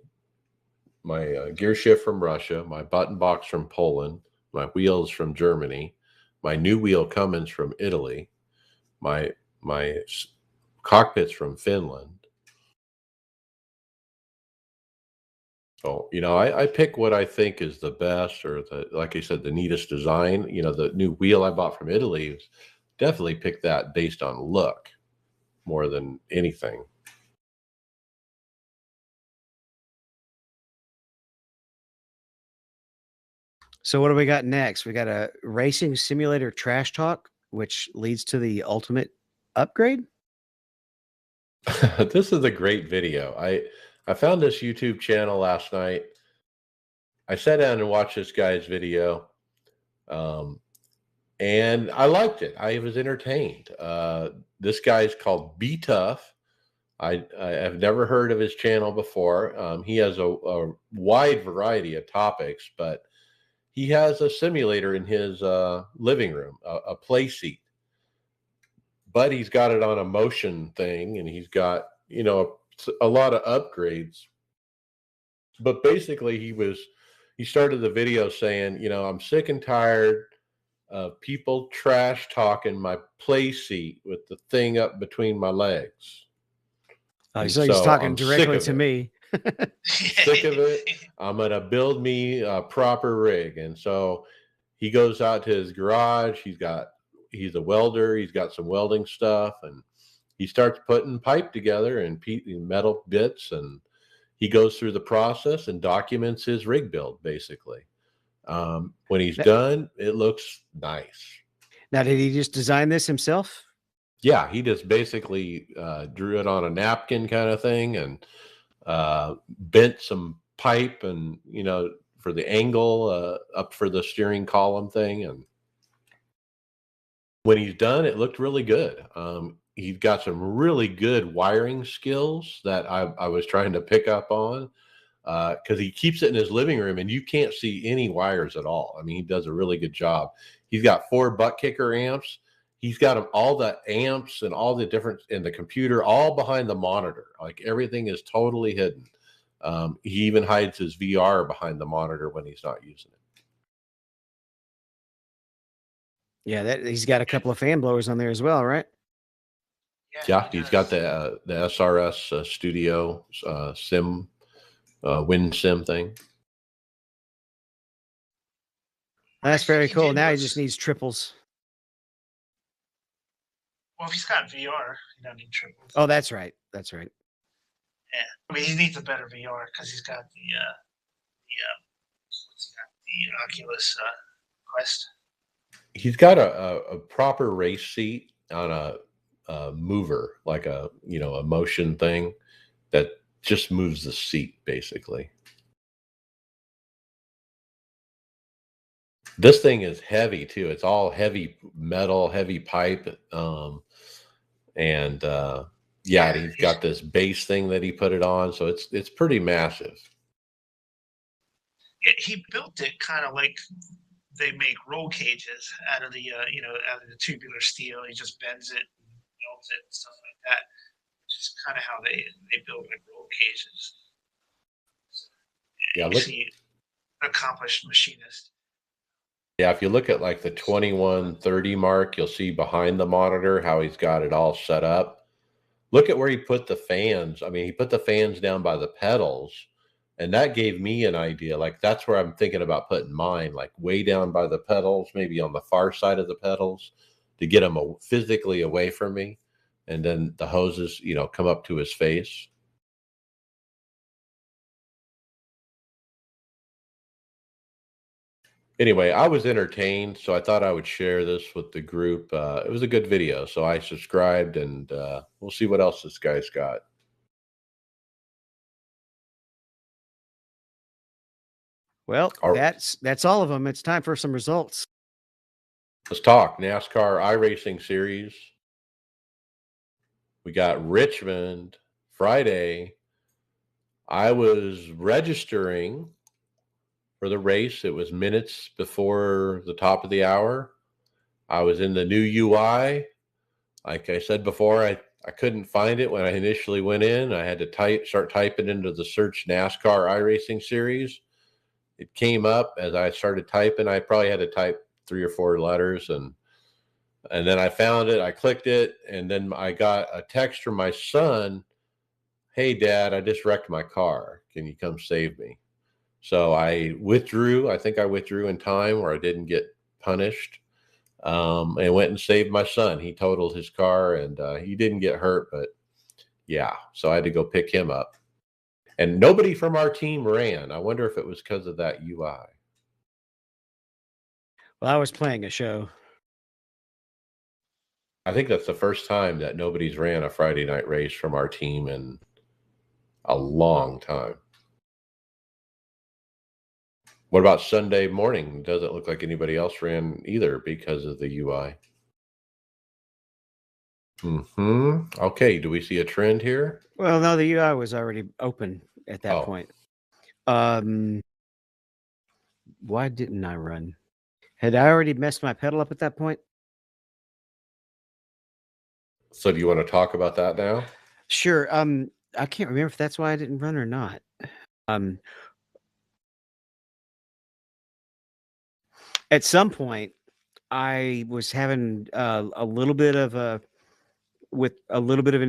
gear shift from Russia, my button box from Poland, my wheels from Germany, my new wheel Cummins from Italy, my cockpits from Finland. So, I pick what I think is the best or like I said, the neatest design. The new wheel I bought from Italy is definitely picked that based on look more than anything. So what do we got next? We got a racing simulator trash talk, which leads to the ultimate upgrade. This is a great video. I found this YouTube channel last night. I sat down and watched this guy's video. Um, and I liked it. I was entertained. This guy's called Be Tough. I have never heard of his channel before. He has a wide variety of topics, but he has a simulator in his living room, a play seat. But he's got it on a motion thing, and he's got a lot of upgrades. But basically, he started the video saying, I'm sick and tired people trash talking my play seat with the thing up between my legs. And So he's so talking I'm sick directly of to it. me. Sick of it. I'm going to build me a proper rig. And so he goes out to his garage. He's a welder. He's got some welding stuff and he starts putting pipe together and metal bits. And he goes through the process and documents his rig build basically. When he's done, it looks nice. Now, did he just design this himself? Yeah, he just basically drew it on a napkin kind of thing and bent some pipe and, for the angle up for the steering column thing. And when he's done, it looked really good. He's got some really good wiring skills that I was trying to pick up on because he keeps it in his living room and you can't see any wires at all. I mean, he does a really good job. He's got 4 butt kicker amps. He's got them all the amps and all the different in the computer, all behind the monitor. Like everything is totally hidden. He even hides his VR behind the monitor when he's not using it. Yeah, he's got a couple of fan blowers on there as well, right? Yeah, he's got the SRS Studio sim, wind sim thing. That's very cool. Now he just needs triples. Well, if he's got VR, he doesn't need triples. Oh, that's right. That's right. Yeah, I mean he needs a better VR because he's got the Oculus Quest. He's got a proper race seat on a mover, like a a motion thing that just moves the seat basically. This thing is heavy too. It's all heavy metal, heavy pipe, and yeah, he's got this base thing that he put it on, so it's pretty massive. He built it kind of like they make roll cages out of the out of the tubular steel. He just bends it, and builds it, and stuff like that. Which is kind of how they build like roll cages. So, Yeah, you look. see, accomplished machinist. Yeah, if you look at like the 2130 mark, you'll see behind the monitor how he's got it all set up. Look at where he put the fans. I mean, he put the fans down by the pedals, and that gave me an idea. Like that's where I'm thinking about putting mine, like way down by the pedals, maybe on the far side of the pedals, to get him physically away from me, and then the hoses, come up to his face. Anyway, I was entertained, so I thought I would share this with the group. It was a good video, so I subscribed, and we'll see what else this guy's got. Well, that's all of them. It's time for some results. Let's talk NASCAR iRacing series. We got Richmond Friday. I was registering for the race. It was minutes before the top of the hour. I was in the new UI. Like I said before, I couldn't find it when I initially went in. I had to start typing into the search NASCAR iRacing series. It came up as I started typing. I probably had to type 3 or 4 letters, and then I found it. I clicked it, and then I got a text from my son. Hey, Dad, I just wrecked my car. Can you come save me? So I withdrew. I think I withdrew in time where I didn't get punished. And went and saved my son. He totaled his car, and he didn't get hurt, but yeah, so I had to go pick him up. And nobody from our team ran. I wonder if it was because of that UI. Well, I was playing a show. I think that's the first time that nobody's ran a Friday night race from our team in a long time. What about Sunday morning? Doesn't look like anybody else ran either because of the UI. Okay, do we see a trend here? Well, no, the UI was already open at that point. Why didn't I run? Had I already messed my pedal up at that point? So do you want to talk about that now? Sure. I can't remember if that's why I didn't run or not. At some point, I was having a little bit of an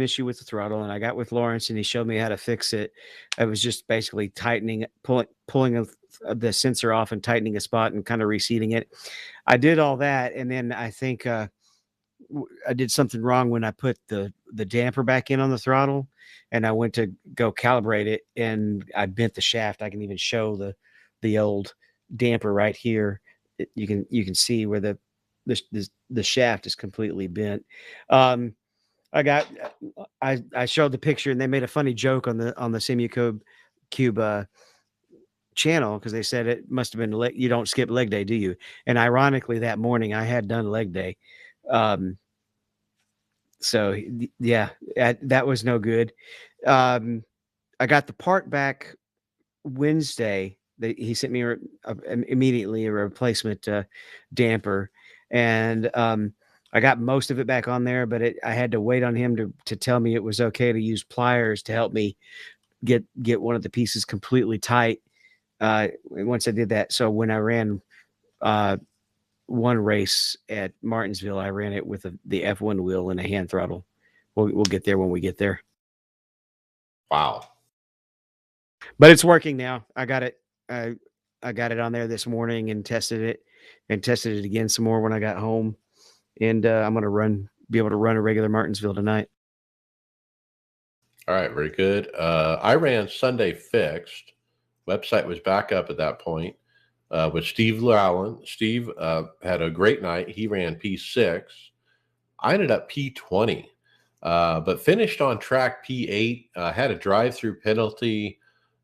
issue with the throttle, and I got with Lawrence, and he showed me how to fix it. I was just basically pulling the sensor off and tightening a spot and kind of reseating it. I did all that, and then I think I did something wrong when I put the damper back in on the throttle, and I went to go calibrate it, and I bent the shaft. I can even show the old damper right here. You can see where the shaft is completely bent. I showed the picture, and they made a funny joke on the SimuCube channel, because they said it must have been you don't skip leg day, do you? And ironically, that morning I had done leg day. So yeah, that was no good. I got the part back Wednesday. He sent me immediately a replacement damper, and I got most of it back on there, but I had to wait on him to tell me it was okay to use pliers to help me get one of the pieces completely tight. Once I did that, so when I ran one race at Martinsville, I ran it with the F1 wheel and a hand throttle. We'll get there when we get there. Wow. But it's working now. I got it. I got it on there this morning and tested it again some more when I got home. And I'm going to be able to run a regular Martinsville tonight. All right, very good. I ran Sunday fixed. Website was back up at that point with Steve Llewellyn. Steve had a great night. He ran P6. I ended up P20. but finished on track P8. Had a drive-through penalty.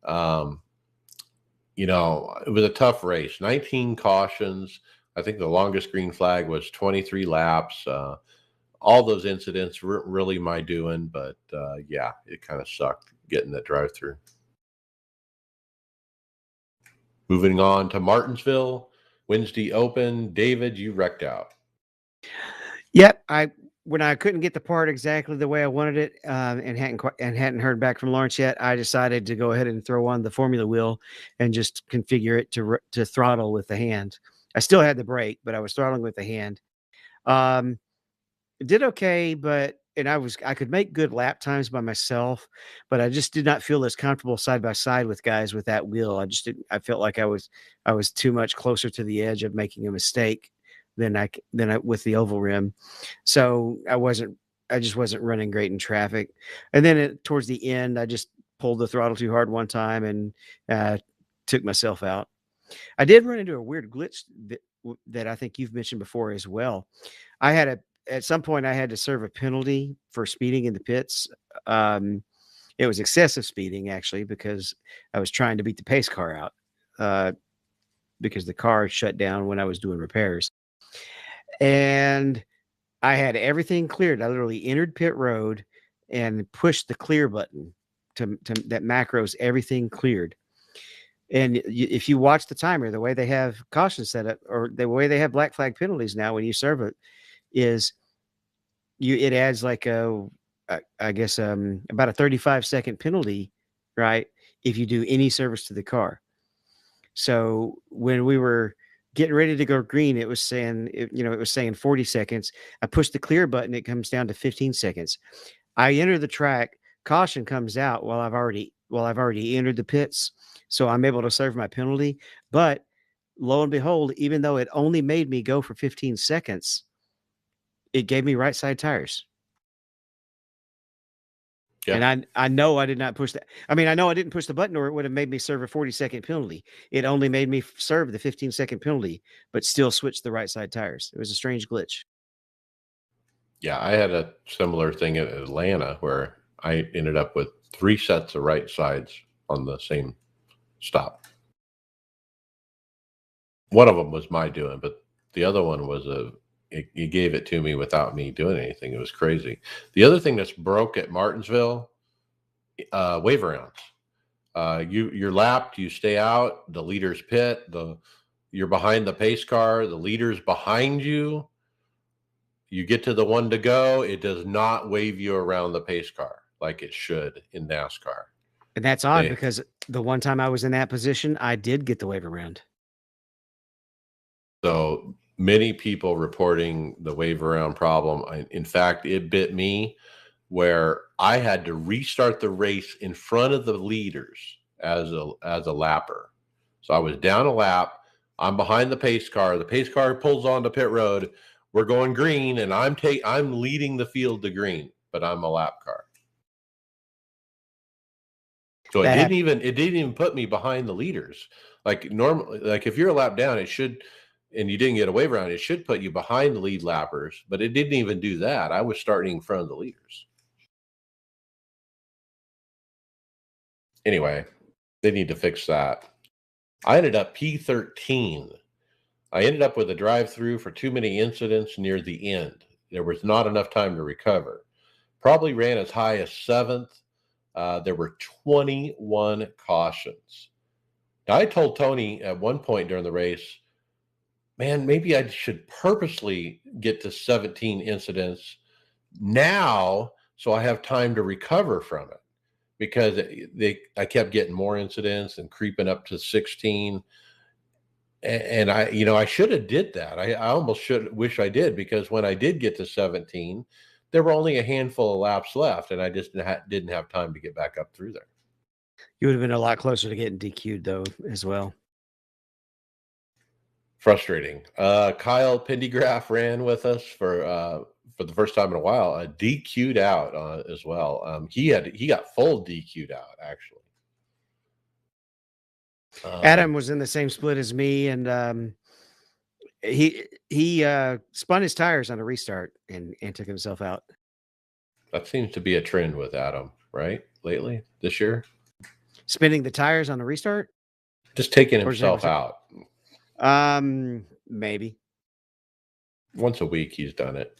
You know, it was a tough race. 19 cautions. I think the longest green flag was 23 laps. All those incidents weren't really my doing, but yeah, it kind of sucked getting that drive-through. Moving on to Martinsville, Wednesday Open. David, you wrecked out. Yep, when I couldn't get the part exactly the way I wanted it, and hadn't heard back from Lawrence yet, I decided to go ahead and throw on the formula wheel and just configure it to throttle with the hand. I still had the brake, but I was throttling with the hand. It did okay, I could make good lap times by myself, but I just did not feel as comfortable side by side with guys with that wheel. I just didn't. I felt like I was too much closer to the edge of making a mistake than I with the oval rim. So I just wasn't running great in traffic. And then towards the end, I just pulled the throttle too hard one time and took myself out. I did run into a weird glitch that I think you've mentioned before as well. At some point I had to serve a penalty for speeding in the pits. It was excessive speeding actually, because I was trying to beat the pace car out, because the car shut down when I was doing repairs. And I had everything cleared. I literally entered pit road and pushed the clear button to that macros everything cleared. And if you watch the timer, the way they have caution set up, or the way they have black flag penalties now when you serve it, is it adds like I guess about a 35-second penalty, right? If you do any service to the car. So when we were getting ready to go green, it was saying 40 seconds. I pushed the clear button, it comes down to 15 seconds. I enter the track, caution comes out while I've already entered the pits. So I'm able to serve my penalty. But lo and behold, even though it only made me go for 15 seconds, it gave me right side tires. Yeah. And I know I did not push that. I mean, I know I didn't push the button, or it would have made me serve a 40-second penalty. It only made me serve the 15-second penalty, but still switch the right side tires. It was a strange glitch. Yeah, I had a similar thing in Atlanta where I ended up with 3 sets of right sides on the same stop. One of them was my doing, but the other one was he gave it to me without me doing anything. It was crazy. The other thing that's broke at Martinsville, wave rounds. You're lapped, you stay out, the leaders pit, you're behind the pace car, the leader's behind you. You get to the one to go, it does not wave you around the pace car like it should in NASCAR. And that's odd, because the one time I was in that position, I did get the wave around. So many people reporting the wave around problem. In fact, it bit me where I had to restart the race in front of the leaders as a lapper. So I was down a lap. I'm behind the pace car. The pace car pulls onto pit road. We're going green, and I'm leading the field to green, but I'm a lap car. So it didn't even put me behind the leaders. Like normally, like if you're a lap down, it should, and you didn't get a wave around, it should put you behind the lead lappers, but it didn't even do that. I was starting in front of the leaders. Anyway, they need to fix that. I ended up P13. I ended up with a drive-through for too many incidents near the end. There was not enough time to recover. Probably ran as high as 7th. There were 21 cautions. Now, I told Tony at one point during the race, man, maybe I should purposely get to 17 incidents now so I have time to recover from it, because I kept getting more incidents and creeping up to 16. And I should have did that. I almost wish I did, because when I did get to 17, there were only a handful of laps left, and I just didn't have time to get back up through there. You would have been a lot closer to getting DQ'd though, as well. Frustrating. Kyle Pendergraph ran with us for the first time in a while. DQ'd out as well. He got full DQ'd out actually. Adam was in the same split as me, and he spun his tires on a restart and took himself out. That seems to be a trend with Adam, right? Lately, this year, Spinning the tires on the restart? just taking Or is it himself ever out. Maybe. Once a week, he's done it.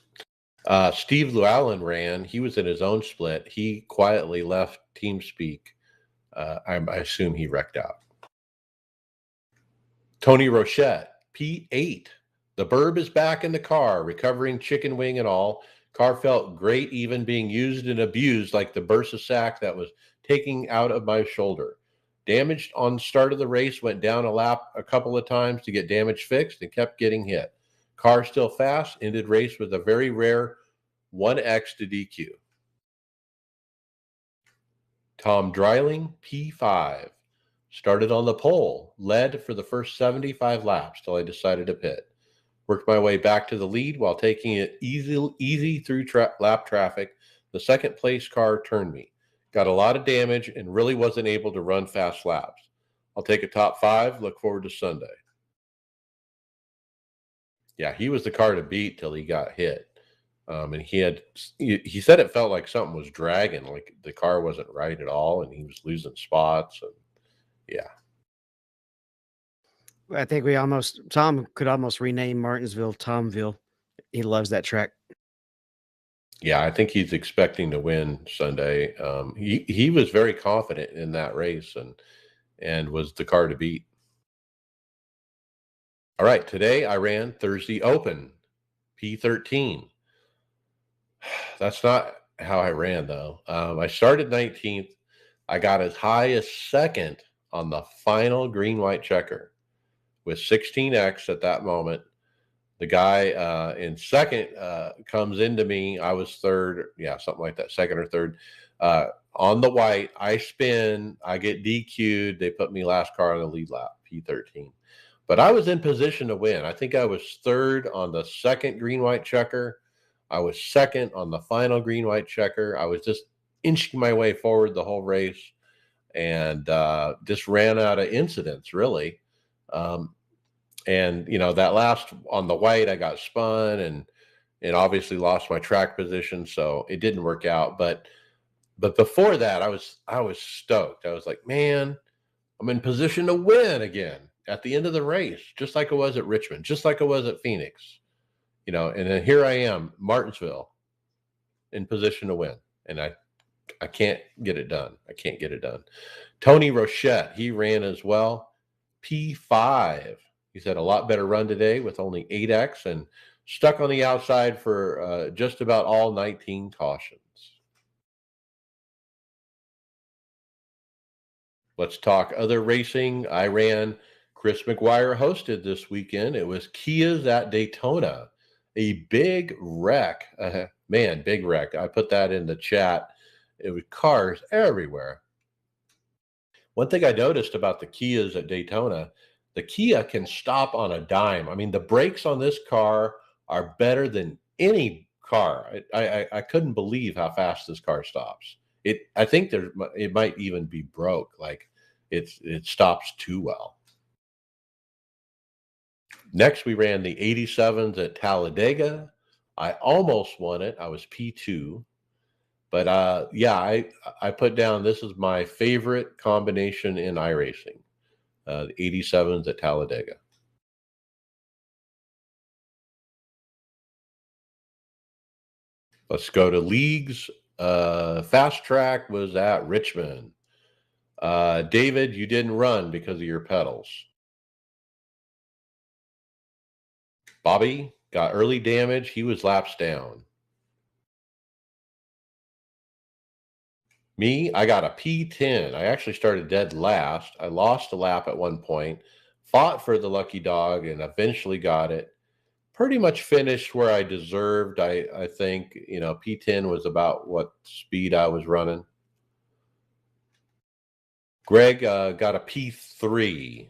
Steve Llewellyn ran. He was in his own split. He quietly left TeamSpeak. I assume he wrecked out. Tony Rochette, P8. The burb is back in the car, recovering chicken wing and all. Car felt great, even being used and abused like the Bursa sack that was taking out of my shoulder. Damaged on start of the race, went down a lap a couple of times to get damage fixed and kept getting hit. Car still fast, ended race with a very rare 1X to DQ. Tom Dreiling, P5. Started on the pole, led for the first 75 laps till I decided to pit. Worked my way back to the lead while taking it easy through lap traffic. The second place car turned me. Got a lot of damage and really wasn't able to run fast laps. I'll take a top 5. Look forward to Sunday. Yeah, he was the car to beat till he got hit. And he said it felt like something was dragging, like the car wasn't right at all, and he was losing spots. And yeah. I think Tom could almost rename Martinsville Tomville. He loves that track. Yeah, I think he's expecting to win Sunday. He was very confident in that race and was the car to beat. All right, today I ran Thursday Open, P13. That's not how I ran, though. I started 19th. I got as high as second on the final green-white checker with 16X at that moment. The guy in second comes into me. I was third. Yeah, something like that, second or third. On the white, I spin. I get DQ'd. They put me last car on the lead lap, P13. But I was in position to win. I think I was third on the second green-white checker. I was second on the final green-white checker. I was just inching my way forward the whole race and just ran out of incidents, really. And, that last on the white, I got spun and obviously lost my track position. So it didn't work out. But before that, I was stoked. I was like, man, I'm in position to win again at the end of the race, just like it was at Richmond, just like it was at Phoenix, and then here I am, Martinsville, in position to win. And I can't get it done. I can't get it done. Tony Rochette, he ran as well. P5. He's had a lot better run today with only 8X and stuck on the outside for just about all 19 cautions. Let's talk other racing. I ran, Chris McGuire hosted this weekend. It was Kia's at Daytona. A big wreck. Man, big wreck. I put that in the chat. It was cars everywhere. One thing I noticed about the Kias at Daytona, the Kia can stop on a dime. I mean, the brakes on this car are better than any car. I couldn't believe how fast this car stops. I think it might even be broke. Like it stops too well. Next, we ran the 87s at Talladega. I almost won it. I was P2. But I put down this is my favorite combination in iRacing, the 87s at Talladega. Let's go to leagues. Fast track was at Richmond. David, you didn't run because of your pedals. Bobby got early damage. He was laps down. Me, I got a P10. I actually started dead last. I lost a lap at one point, fought for the lucky dog, and eventually got it. Pretty much finished where I deserved. I think, P10 was about what speed I was running. Greg got a P3.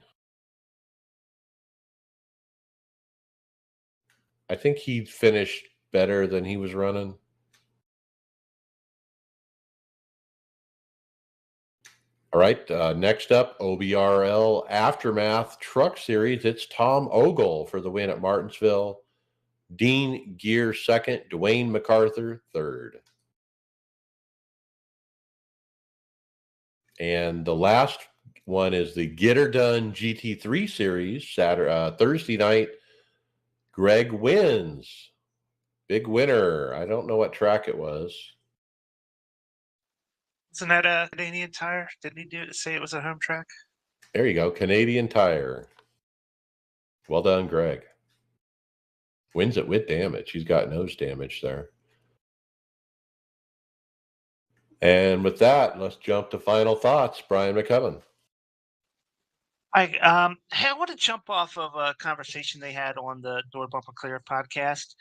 I think he finished better than he was running. All right, next up, OBRL Aftermath Truck Series. It's Tom Ogle for the win at Martinsville. Dean Gear second, Dwayne MacArthur third. And the last one is the Get Her Done GT3 series. Thursday night, Greg wins. Big winner. I don't know what track it was. Isn't that a Canadian Tire? Didn't he say it was a home track? There you go. Canadian Tire. Well done, Greg. Wins it with damage. He's got nose damage there. And with that, let's jump to final thoughts. Brian McCubbin. Hey, I want to jump off of a conversation they had on the Door Bumper Clear podcast.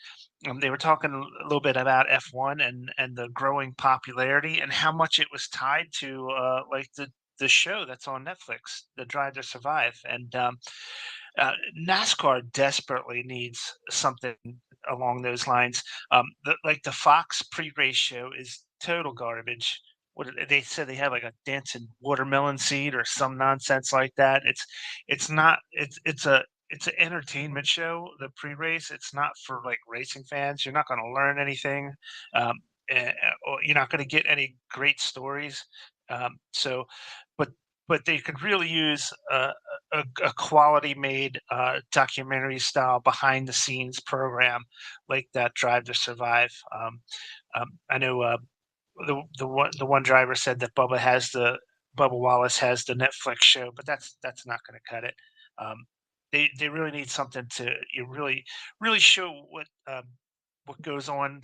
They were talking a little bit about F1 and the growing popularity and how much it was tied to like the show that's on Netflix, The Drive to Survive. And NASCAR desperately needs something along those lines. Like the Fox pre-race show is total garbage. They said they have like a dancing watermelon seed or some nonsense like that. It's not. It's an entertainment show. The pre-race. It's not for like racing fans. You're not going to learn anything. Um, or you're not going to get any great stories. So, but they could really use a quality made documentary style behind the scenes program like that Drive to Survive. I know the one driver said that Bubba Wallace has the Netflix show, but that's not going to cut it. Um, they really need something to really show what goes on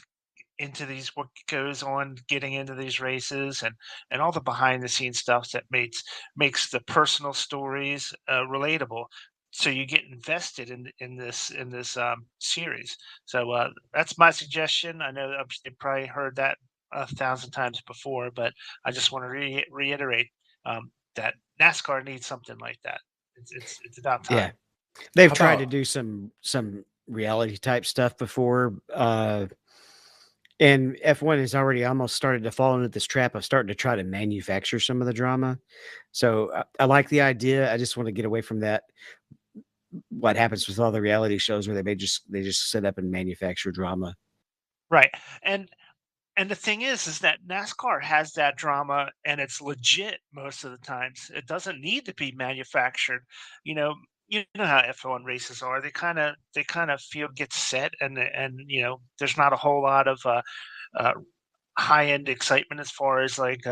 what goes on getting into these races and all the behind the scenes stuff that makes the personal stories relatable, so you get invested in this series. So that's my suggestion. I know you've probably heard that 1,000 times before, but I just want to reiterate that NASCAR needs something like that. It's about time. Yeah, they've How tried to about- do some reality type stuff before. And F1 has already almost started to fall into this trap of starting to try to manufacture some of the drama. So I like the idea. I just want to get away from that. What happens with all the reality shows where they just set up and manufacture drama. Right. And the thing is that NASCAR has that drama and it's legit most of the times. It doesn't need to be manufactured. You know, you know how F1 races are. They kind of feel get set and there's not a whole lot of uh, high end excitement as far as like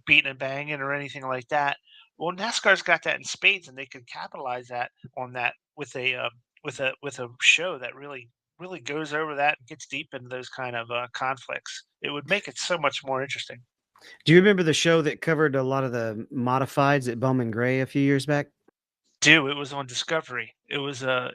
beating and banging or anything like that. Well, NASCAR's got that in spades, and they could capitalize that on that with a show that really goes over that and gets deep into those kind of conflicts. It would make it so much more interesting. Do you remember the show that covered a lot of the modifieds at Bowman Gray a few years back? Do it was on Discovery. It was a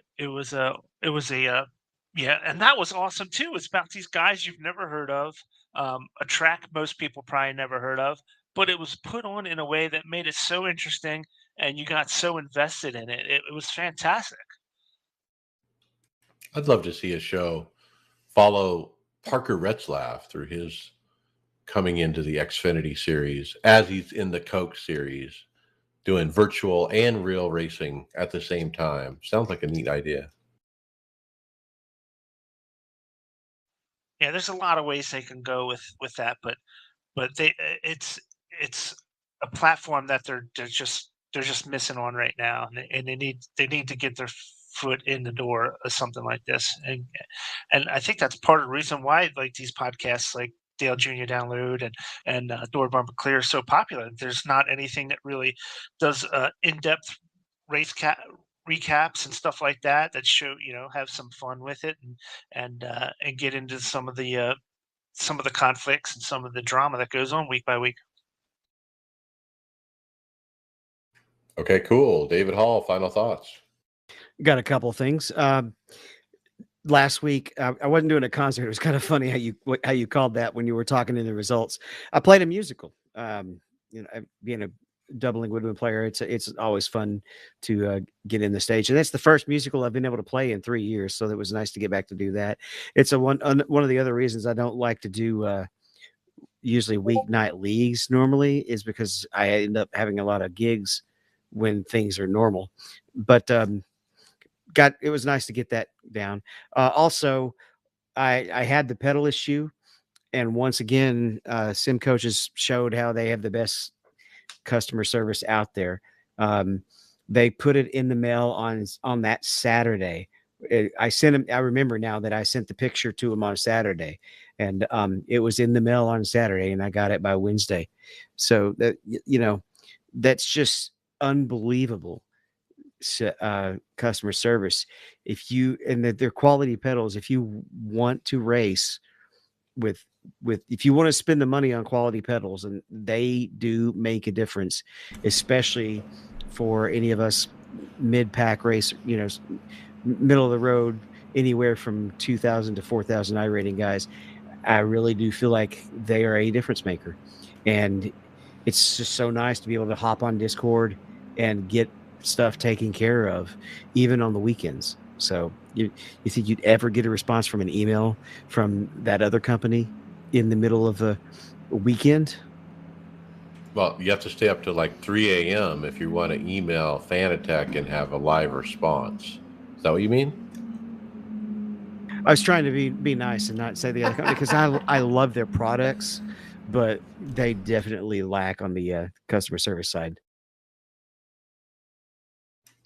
yeah, and that was awesome too. It's about these guys you've never heard of, a track most people probably never heard of, but it was put on in a way that made it so interesting, and you got so invested in it. It was fantastic. I'd love to see a show follow Parker Retzlaff through his coming into the Xfinity series as he's in the Coke series, doing virtual and real racing at the same time. Sounds like a neat idea. Yeah, there's a lot of ways they can go with that, but it's a platform that they're just missing on right now, and they need to get their foot in the door of something like this, and I think that's part of the reason why like these podcasts like Dale Jr. Download and Door Bumper Clear are so popular. There's not anything that really does in-depth race recaps and stuff like that that show have some fun with it and get into some of the conflicts and some of the drama that goes on week by week. Okay, cool. David Hall, final thoughts. Got a couple things. Last week, I wasn't doing a concert. It was kind of funny how you called that when you were talking in the results. I played a musical. Being a doubling woodwind player, it's always fun to get in the stage, and that's the first musical I've been able to play in 3 years. So that was nice to get back to do that. It's one of the other reasons I don't like to do usually weeknight leagues normally is because I end up having a lot of gigs when things are normal. But it was nice to get that down. Also, I had the pedal issue, and once again, sim coaches showed how they have the best customer service out there. They put it in the mail on that Saturday. I sent him. I remember now that I sent the picture to him on Saturday, and it was in the mail on Saturday, and I got it by Wednesday. So that that's just unbelievable customer service. If you and that they're quality pedals. If you want to race with if you want to spend the money on quality pedals, and they do make a difference, especially for any of us mid-pack race, middle of the road, anywhere from 2,000 to 4,000 iRating guys. I really do feel like they are a difference maker, and it's just so nice to be able to hop on Discord and get stuff taken care of, even on the weekends. So you think you'd ever get a response from an email from that other company in the middle of a weekend? Well, you have to stay up to like 3 a.m. if you want to email Fanatec and have a live response. Is that what you mean? I was trying to be nice and not say the other company, because I love their products, but they definitely lack on the customer service side.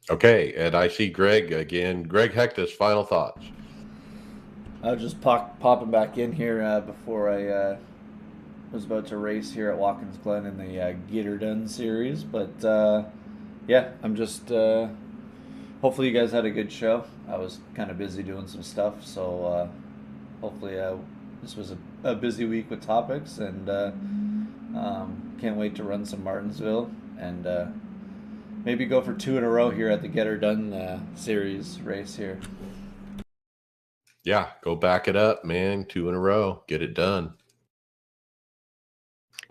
Okay, and I see Greg again. Greg Hectus, final thoughts. I was just popping back in here before I was about to race here at Watkins Glen in the Get Her Done series. But yeah, I'm just hopefully you guys had a good show. I was kind of busy doing some stuff, so hopefully this was a busy week with topics, and can't wait to run some Martinsville and maybe go for 2 in a row here at the Get Her Done series race here. Yeah, go back it up, man. 2 in a row. Get it done.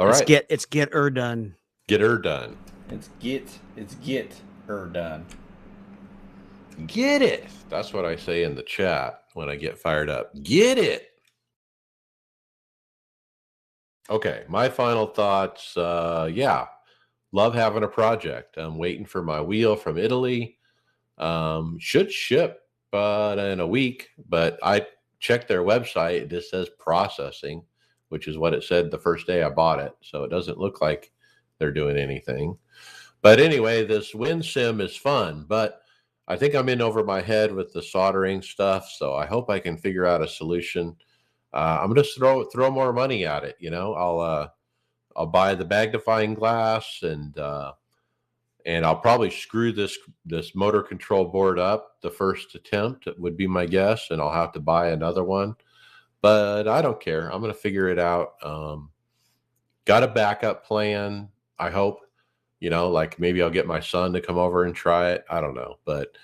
All right. It's get her done. Get her done. It's get her done. Get it. That's what I say in the chat when I get fired up. Get it. Okay, my final thoughts. Yeah, love having a project. I'm waiting for my wheel from Italy. Should ship in a week, but I checked their website. It just says processing, which is what it said the first day I bought it. So it doesn't look like they're doing anything. But anyway, this wind sim is fun, but I think I'm in over my head with the soldering stuff. So I hope I can figure out a solution. I'm going to throw more money at it. I'll buy the magnifying glass, and I'll probably screw this motor control board up the first attempt. It would be my guess, and I'll have to buy another one. But I don't care. I'm going to figure it out. Got a backup plan, I hope. Like maybe I'll get my son to come over and try it. I don't know. But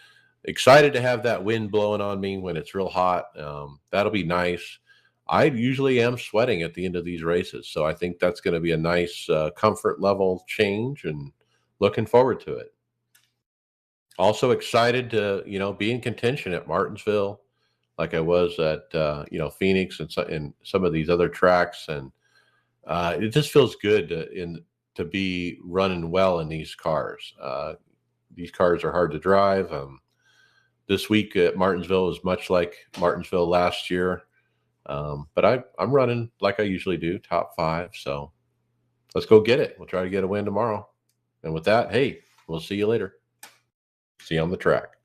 excited to have that wind blowing on me when it's real hot. That'll be nice. I usually am sweating at the end of these races, so I think that's going to be a nice comfort level change, and looking forward to it. Also excited to, be in contention at Martinsville like I was at, Phoenix and some of these other tracks. And it just feels good to be running well in these cars. These cars are hard to drive. This week at Martinsville is much like Martinsville last year. But I'm running like I usually do, top 5. So let's go get it. We'll try to get a win tomorrow. And with that, hey, we'll see you later. See you on the track.